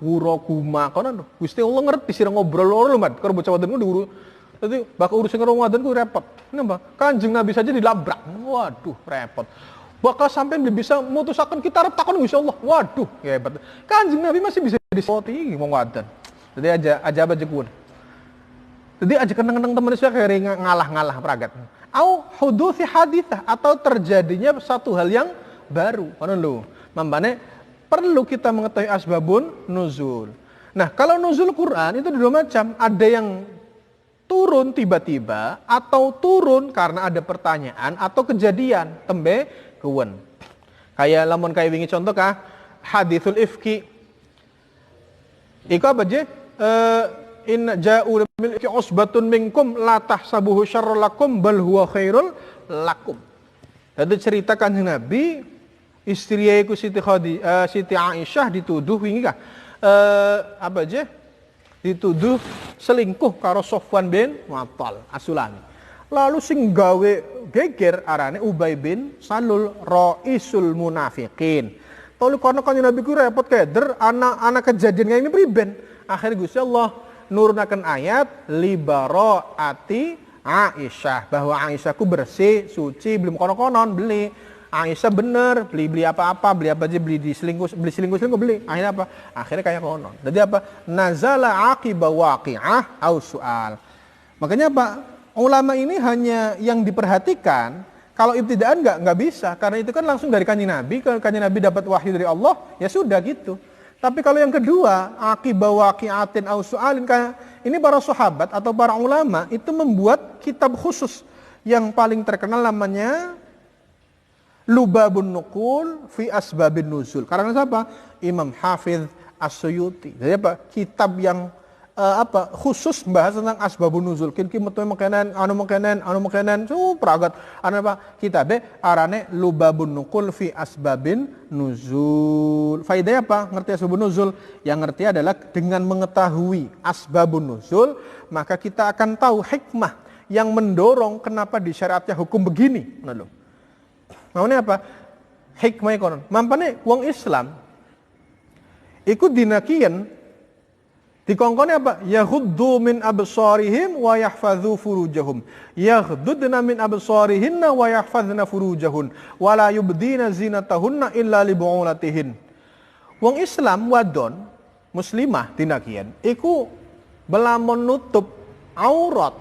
Wurokuma, kono Gusti Allah ngerti sira ngobrol lho mat, karo bocah wadon ku dadi bakal urusan karo wadon ku repot. Kenapa? Kanjeng Nabi saja dilabrak. Waduh, repot. Bakal sampai bisa mutusaken kita arep takon Gusti Allah. Waduh, hebat. Kanjeng Nabi masih bisa disoti wong wadon. Jadi aja apa jekun. Jadi aja kenang-kenang temen saya kayak ngalah-ngalah peragat. Au hudusi haditsah atau terjadinya satu hal yang baru. Kono lho. Mambane perlu kita mengetahui asbabun nuzul. Nah, kalau nuzul Quran itu dua macam. Ada yang turun tiba-tiba atau turun karena ada pertanyaan atau kejadian. Tembe kewen. Kayak lamun kayak wingi contoh kah haditsul ifki. Iku apa je? In ja'u bil ifki usbatun minkum la tahsabuhu syarrul lakum bal huwa khairul lakum. Jadi cerita Kanjeng Nabi istri yaiku Siti Aisyah dituduh wingi kah apa aja dituduh selingkuh karo Sofwan bin Mu'attal As-Sulami. Lalu sing gawe geger arane Ubay bin Salul raisul munafiqin. Tolu kono kanjeng Nabi ku repot keder anak kejadian ini priben. Akhir Gusti Allah nurunaken ayat libaraati Aisyah bahwa Aisyah ku bersih, suci, belum konon-konon beli. Aisyah bener, beli apa-apa, beli apa aja, beli selingkuh, beli. Akhirnya apa? Akhirnya kayak konon. Jadi apa? Nazala aqiba waqi'ah au su'al. Makanya apa? Ulama ini hanya yang diperhatikan. Kalau ibtidaan nggak bisa, karena itu kan langsung dari kanjeng Nabi. Kalau kanjeng Nabi dapat wahyu dari Allah, ya sudah gitu. Tapi kalau yang kedua, aqiba waqi'atin au su'alin, ini para sahabat atau para ulama itu membuat kitab khusus yang paling terkenal namanya Lubabun Nuqul fi Asbabin Nuzul. Karena siapa? Imam Hafidz As-Suyuti. Jadi apa? Kitab yang khusus membahas tentang asbabun nuzul. Kin metu makanan, anu makanan, pragat. Anu apa? Kitabe arane Lubabun Nuqul fi Asbabin Nuzul. Faedahnya apa? Ngerti asbabun nuzul? Yang ngerti adalah dengan mengetahui asbabun nuzul, maka kita akan tahu hikmah yang mendorong kenapa disyariatnya hukum begini. Nah, loh. Maksudnya apa? Hikmah konon. Mampane wong Islam ikut dinakian dikongkone apa? Yaghuddu min absarihim wa yahfazu furujahum. Yaghudduna min absarihinna wa yahfazna furujahun wa la yubdina zinatahunna illa li bu'ulatihin. Wong Islam wadon muslimah dinakian iku belamun nutup aurat.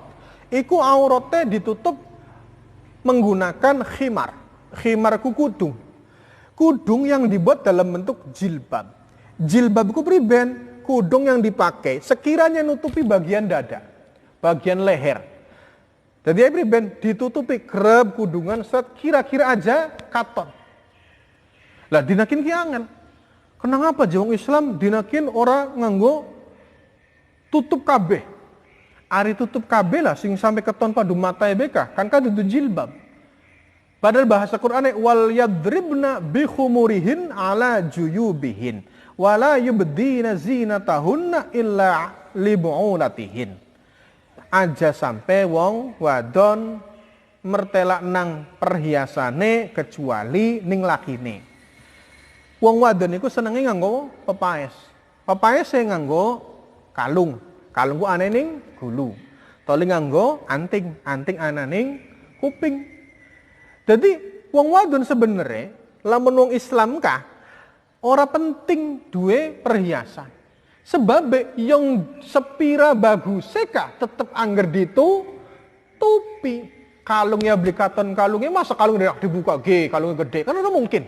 Iku auratnya ditutup menggunakan khimar. Khimar ku kudung. Kudung yang dibuat dalam bentuk jilbab. Jilbab ku priben, kudung yang dipakai sekiranya nutupi bagian dada, bagian leher. Jadi priben ditutupi kereb kudungan set kira-kira aja katon. Lah dinakin kiangan. Kenapa wong Islam dinakin orang nganggo tutup kabeh. Ari tutup kabeh lah sing sampai keton padu mata beka kan itu jilbab. Padahal bahasa Qur'ane wal yadribna bi khumurihin ala juyubihin wala yubdina zinatahunna illa li bu'ulatihin. aja sampai wong wadon mertelak nang perhiasane kecuali ning lakine. Wong wadon iku senenge nganggo pepaes. Pepaes e nganggo kalung. Kalung ku ana ning gulu. Toli nganggo anting, anting ana ning kuping. Jadi wong wadon sebenere lamun wong Islam kah ora penting duwe perhiasan. Sebab yang sepira baguse kah tetep angger tupi. Kalungnya beli katon kalungnya masa kalungnya dibuka kalungnya gede kan ora mungkin.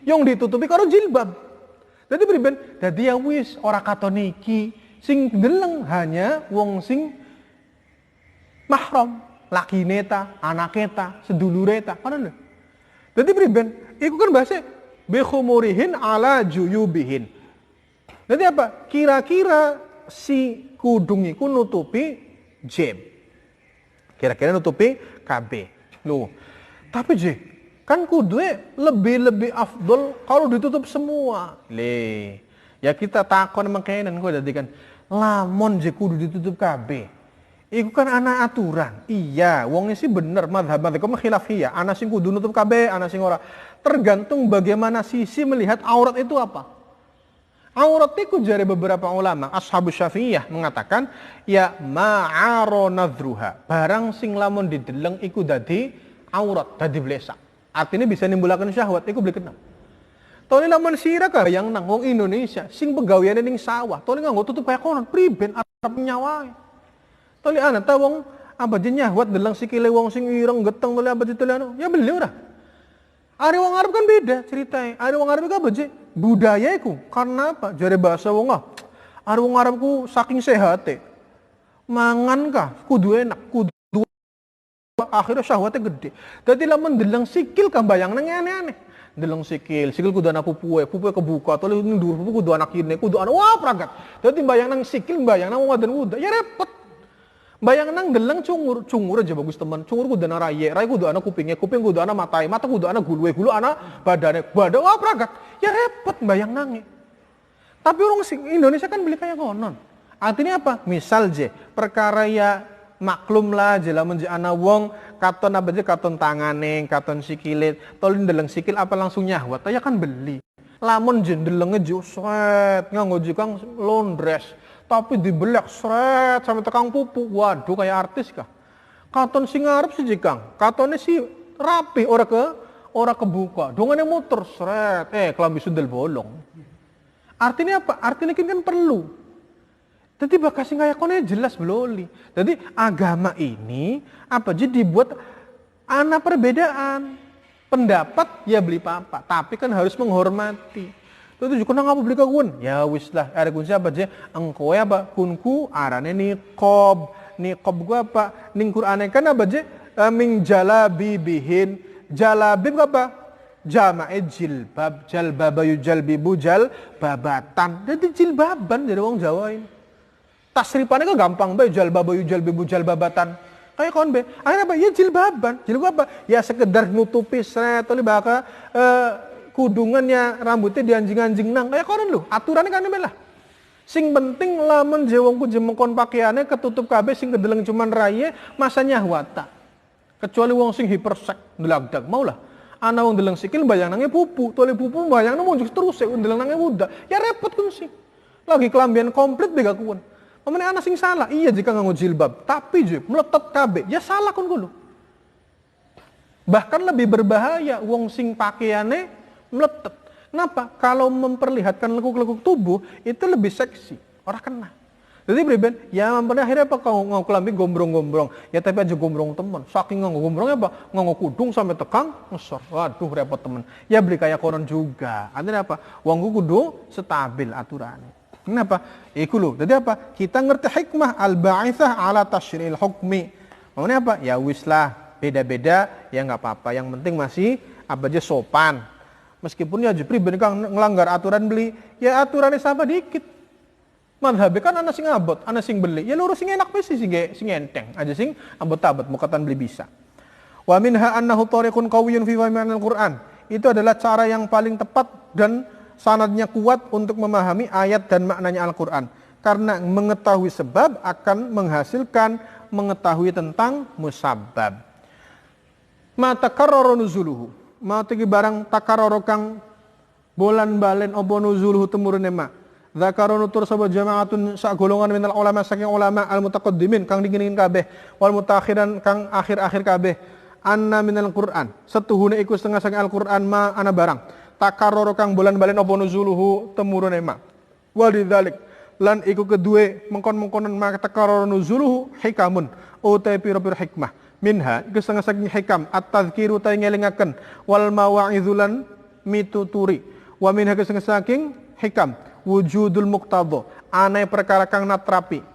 Yang ditutupi karo jilbab. Jadi beriben, jadi ya wis ora katon iki sing deleng hanya wong sing mahram, lakine ta, anake ta, sedulure ta, kan lho. Jadi beriben, iku kan bahasa bi khumurihin ala juyubihin. Jadi apa? Kira-kira si kudung iku nutupi jeb. Kira-kira nutupi KB. Loh. Tapi kan kudunya lebih afdol kalau ditutup semua. Ya kita takon mengkenan kok jadi kan lamun kudu ditutup KB. Iku kan ana aturan. Iya, wongnya sih bener mazhab khilafiyah. Ana sing kudu nutup KB, ana sing ora. Tergantung bagaimana sisi melihat aurat itu apa. Aurat itu jari beberapa ulama, ashabus syafi'iyah mengatakan, ya ma'aro nadruha. Barang sing lamun dideleng iku dadi aurat, dadi blesak. Artinya bisa nimbulakan syahwat, iku beli kenal. Toli lamun sira ka yang nang wong Indonesia, sing pegaweane ning sawah, toli nganggo tutup kaya konon, priben arep nyawae. Toli ana ta wong apa nyahwat deleng sikile wong sing ireng geteng toli apa toli anu, ya beli ora. Ari wong Arab kan beda ceritanya. Ari wong Arab ka apa budaya iku. Karena apa? Jare bahasa wong ari wong Arab ku saking sehate. Mangan kah kudu enak, kudu akhirnya syahwatnya gede. Dadi lamun deleng sikil kan bayangna aneh-aneh. Deleng sikil kudu ana pupuke kebuka, tole ndur pupu kudu anak kine, kudu ana wah pragat. Dadi bayangna sikil bayangna wong wadon muda, ya repot. Bayang nang deleng cungur aja bagus teman. Cungur kudu ana rai kudu ana kuping kudu ana mata kudu ana gulu ana badan wah pragat. Ya repot bayang nange. Tapi orang Indonesia kan beli kayak konon. Artinya apa? Misal perkara ya maklum lah lamun ana wong katon apa katon tangane, katon sikilit, tolin deleng sikil apa langsung nyahwat, ya kan beli. Lamun delenge sret nganggo kang londres. Tapi dibelak seret sampai tekang pupu. Waduh kayak artis kah? Katon sing ngarep sih Kang. Katonnya sih rapi ora kebuka. Dongane muter seret. Kelambi sundel bolong. Artinya apa? Artinya kan perlu. Jadi bakal sing kayak kone jelas beloli. Jadi agama ini apa jadi dibuat ana perbedaan. Pendapat ya beli papa, tapi kan harus menghormati. Itu juga nang apa beli kagun? Ya wis lah, ada kun siapa aja? Engkau ya apa? Kunku arane niqab gua apa? Ning Qur'ane kan apa aja? Min jalabibihin. Jalabib apa? Jamae jilbab, jalbabayu jalbibu jalbabatan. Jadi jilbaban jadi wong Jawa ini. Tasrifannya kan gampang bae jalbabayu jalbibu jalbabatan. Kayak kon be. Akhirnya apa? Ya jilbaban. Jilbab apa? Ya sekedar nutupi sret oleh baka kudungannya rambutnya dianjing-anjing nang kayak konon lho aturannya kan lah sing penting lamun jewongku jemengkon pakaiannya ketutup kabeh sing kedeleng cuman raya masa nyahwata kecuali wong sing hipersek ndelagdag maulah ana wong deleng sikil bayang nange pupu tole pupu bayang nang munjuk terus deleng nange muda ya repot kun sih lagi kelambian komplit bega kuon pamane ana sing salah iya jika nganggo jilbab tapi meletet kabeh ya salah kun kulo bahkan lebih berbahaya wong sing pakaiannya meletet. Kenapa? Kalau memperlihatkan lekuk-lekuk tubuh itu lebih seksi. Orang kena. Jadi beriben, ya pada akhirnya apa kau ngau kelambi gombrong-gombrong. Ya tapi aja gombrong teman. Saking nganggo gombrongnya apa? Nganggo kudung sampai tekang ngesor. Waduh repot teman. Ya beli kayak konon juga. Artinya apa? Wong kudu stabil aturannya. Kenapa? Iku lho. Jadi apa? Kita ngerti hikmah al-ba'itsah ala tasyri'il hukmi. Maksudnya apa? Ya wis lah, beda-beda ya enggak apa-apa. Yang penting masih apa aja sopan. Meskipun ya jepri bener ngelanggar aturan beli, ya aturannya sama dikit. Madhabe kan ana sing abot, ana sing beli. Ya lurus sing enak wis sing enteng. Aja sing abot-abot mukatan beli bisa. Wa minha annahu tariqun qawiyyun fi fahmi al-Qur'an. Itu adalah cara yang paling tepat dan sanadnya kuat untuk memahami ayat dan maknanya Al-Qur'an. Karena mengetahui sebab akan menghasilkan mengetahui tentang musabbab. Ma takarrara nuzuluhu. Ma tegi barang takarrara kang bolan balen opo nuzuluhu temurune ma. Dzakara nutur sapa jama'atun sak golongan minal ulama saking ulama al mutaqaddimin kang dingin kabeh wal mutakhiran kang akhir-akhir kabeh. Anna minal Qur'an. Setuhune iku setengah saking Al-Qur'an ma ana barang. Takarrara kang bolan balen opo nuzuluhu temurune ma. Walidzalik lan iku kedue mengkon-mengkonan maka takarrara nuzuluhu hikamun utai pira-pira hikmah minha iku setengah saking hikam at-tadzkiru ta ngelingaken wal mawa'idzulan mituturi wa minha iku setengah saking hikam wujudul muqtadha anai perkara kang natrapi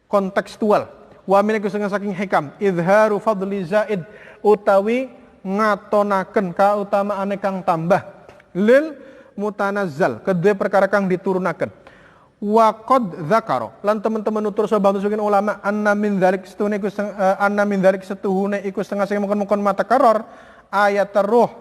kontekstual wa minha iku setengah saking hikam izharu fadli zaid utawi ngatonaken kautamaane kang tambah lil mutanazzal kedue perkara kang diturunaken wa qad dzakara lan teman-teman nutur sebab sebagian ulama anna min dzalik setuhune iku setengah sing mungkon mata karor ayat ruh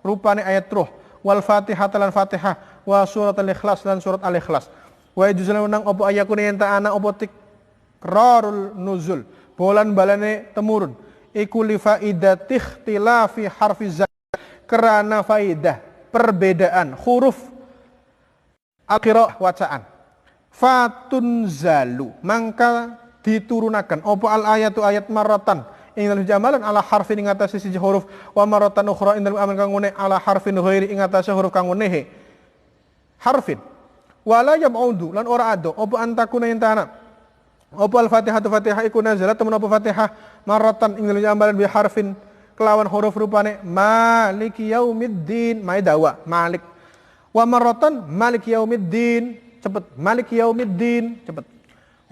rupane ayat ruh wal fatihah lan fatihah wa surat al-ikhlas lan surat al-ikhlas wa yujuzuna nang opo ayakune enta ana opo tikrarul nuzul bolan balane temurun iku li faidati ikhtilafi harfi karena faidah perbedaan huruf al-qiraah wacaan fatunzalu mangka diturunaken opo al ayatu ayat maratan ing dalem jamalan ala harfin ing atase siji huruf wa maratan ukhra ing dalem amal kang ngene ala harfin ghairi ing atase huruf kang ngene harfin wala yam'udu lan ora ado opo antakuna ing tanah opo al fatihah fatihah iku nazalat temen opo fatihah maratan ing dalem jamalan bi harfin kelawan huruf rupane maliki yaumiddin mai dawa malik wa maratan maliki yaumiddin cepet malik yaumiddin cepet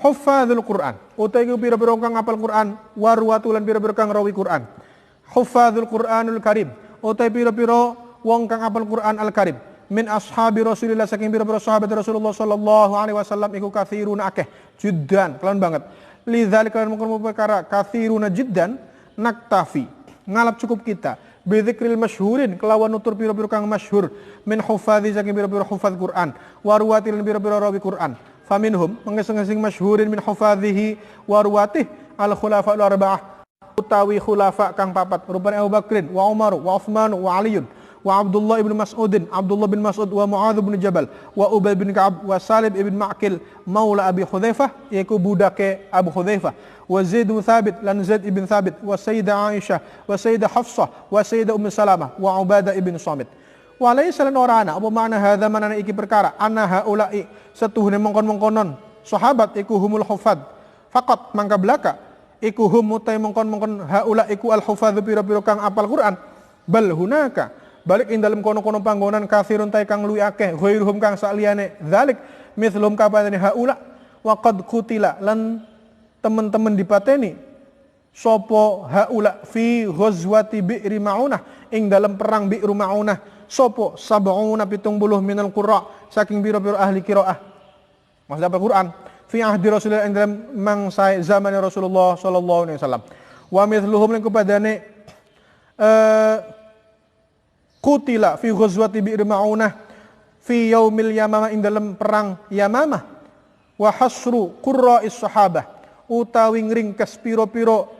huffazul Quran utai pira-pira kang ngapal Quran warwatulan pira-pira kang rawi Quran huffazul Quranul Karim utai pira-pira wong kang ngapal Quran Al Karim min ashabi Rasulillah saking pira-pira sahabat Rasulullah sallallahu alaihi wasallam iku katsiruna akeh jiddan kelan banget lidzalika lan mungkon perkara katsiruna jiddan naktafi ngalap cukup kita bidzikril masyhurin kelawan nutur pira-pira kang masyhur min hufadzi saking pira-pira hufadz Quran wa ruwatil pira-pira rawi Quran faminhum mengeseng-eseng masyhurin min hufadzihi wa ruwatih al khulafaul arba'ah utawi khulafa kang papat rupane Abu Bakrin wa Umar wa Utsman wa Aliun wa Abdullah ibn Mas'udin Abdullah bin Mas'ud wa Muadz bin Jabal wa Ubay bin Ka'ab wa Salim ibn Ma'qil maula Abi Hudzaifah yaiku budake Abu Hudzaifah wa Zaid bin Thabit lan Zaid ibn Thabit wa Sayyidah Aisyah wa Sayyidah Hafsah wa Sayyidah Ummu Salamah wa Ubadah ibn Samit wa laysa lan orana apa makna hadza manana iki perkara anna haula'i setuhune mongkon-mongkonon sahabat iku humul hufad faqat mangka belaka iku hum mutai mongkon-mongkon haula iku al hufadz pira-pira kang apal Quran bal hunaka balik ing dalem kono-kono panggonan kafirun tai kang luwih akeh ghairuhum kang saliyane zalik mithlum kapanane haula wa qad qutila lan teman-teman dipateni sopo haula fi ghazwati bi'ri ma'unah ing dalam perang bi'ru ma'unah sopo sab'una 70 minal qurra saking biro-biro ahli qiraah maksud Al-Qur'an fi ahdi Rasulullah ing dalam mangsa zaman Rasulullah sallallahu alaihi wasallam wa mithluhum lan kepadane qutila fi ghazwati bi'ri ma'unah fi yaumil yamamah ing dalam perang Yamamah wa hasru qurra'is sahabah utawi ngringkes piro-piro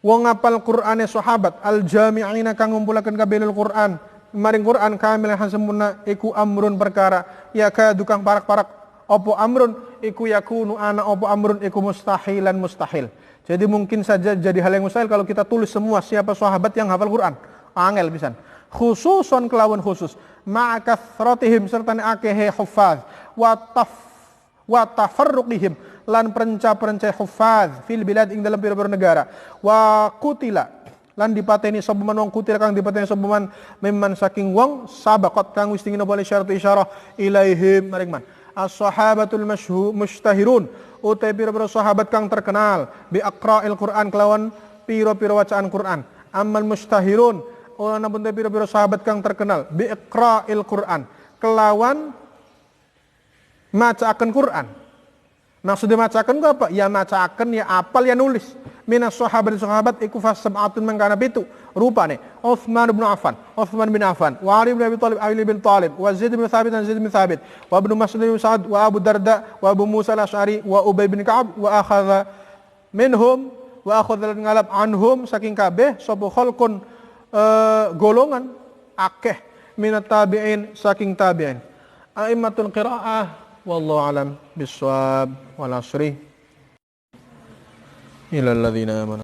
wong ngapal Qur'ane sahabat al-jami'ina kang ngumpulaken kabehul Qur'an maring Qur'an kamil hasamunna iku amrun perkara ya kadu kang parak-parak opo amrun iku yakunu ana opo amrun iku mustahilan mustahil jadi mungkin saja jadi hal yang mustahil kalau kita tulis semua siapa sahabat yang hafal Qur'an angel pisan khususon kelawan khusus ma'akathratihim serta akehe huffaz wa tafarruqihim lan perenca-perenca huffaz fil bilad ing dalam pira-pira negara wa qutila lan dipateni sapa man wong kutila kang dipateni sapa man memman saking wong sabaqat kang wis tingin boleh syarat isyarah ilaihim maring man as-sahabatul mushtahirun utai pira-pira sahabat kang terkenal bi aqra'il Qur'an kelawan pira-pira wacaan Qur'an ammal mushtahirun ana pun pira-pira sahabat kang terkenal bi iqra'il Qur'an kelawan macaaken Qur'an Maksudnya macakan ku apa? Ya macakan, ya apal, ya nulis. Minas sahabat iku fasab'atun mangkana pitu. Rupane Utsman bin Affan, wa Ali bin Thalib, wa Zaid bin Thabit dan Zaid bin Thabit, wa Ibnu Mas'ud bin Sa'ad, wa Abu Darda, wa Abu Musa al-Asy'ari, wa Ubay bin Ka'ab, wa akhadha minhum wa akhadha ngalap anhum saking kabeh sapa khalqun golongan akeh minat tabi'in saking tabi'in. A'immatul qiraah wallahu alam bissawab wal asri ila alladhina amanu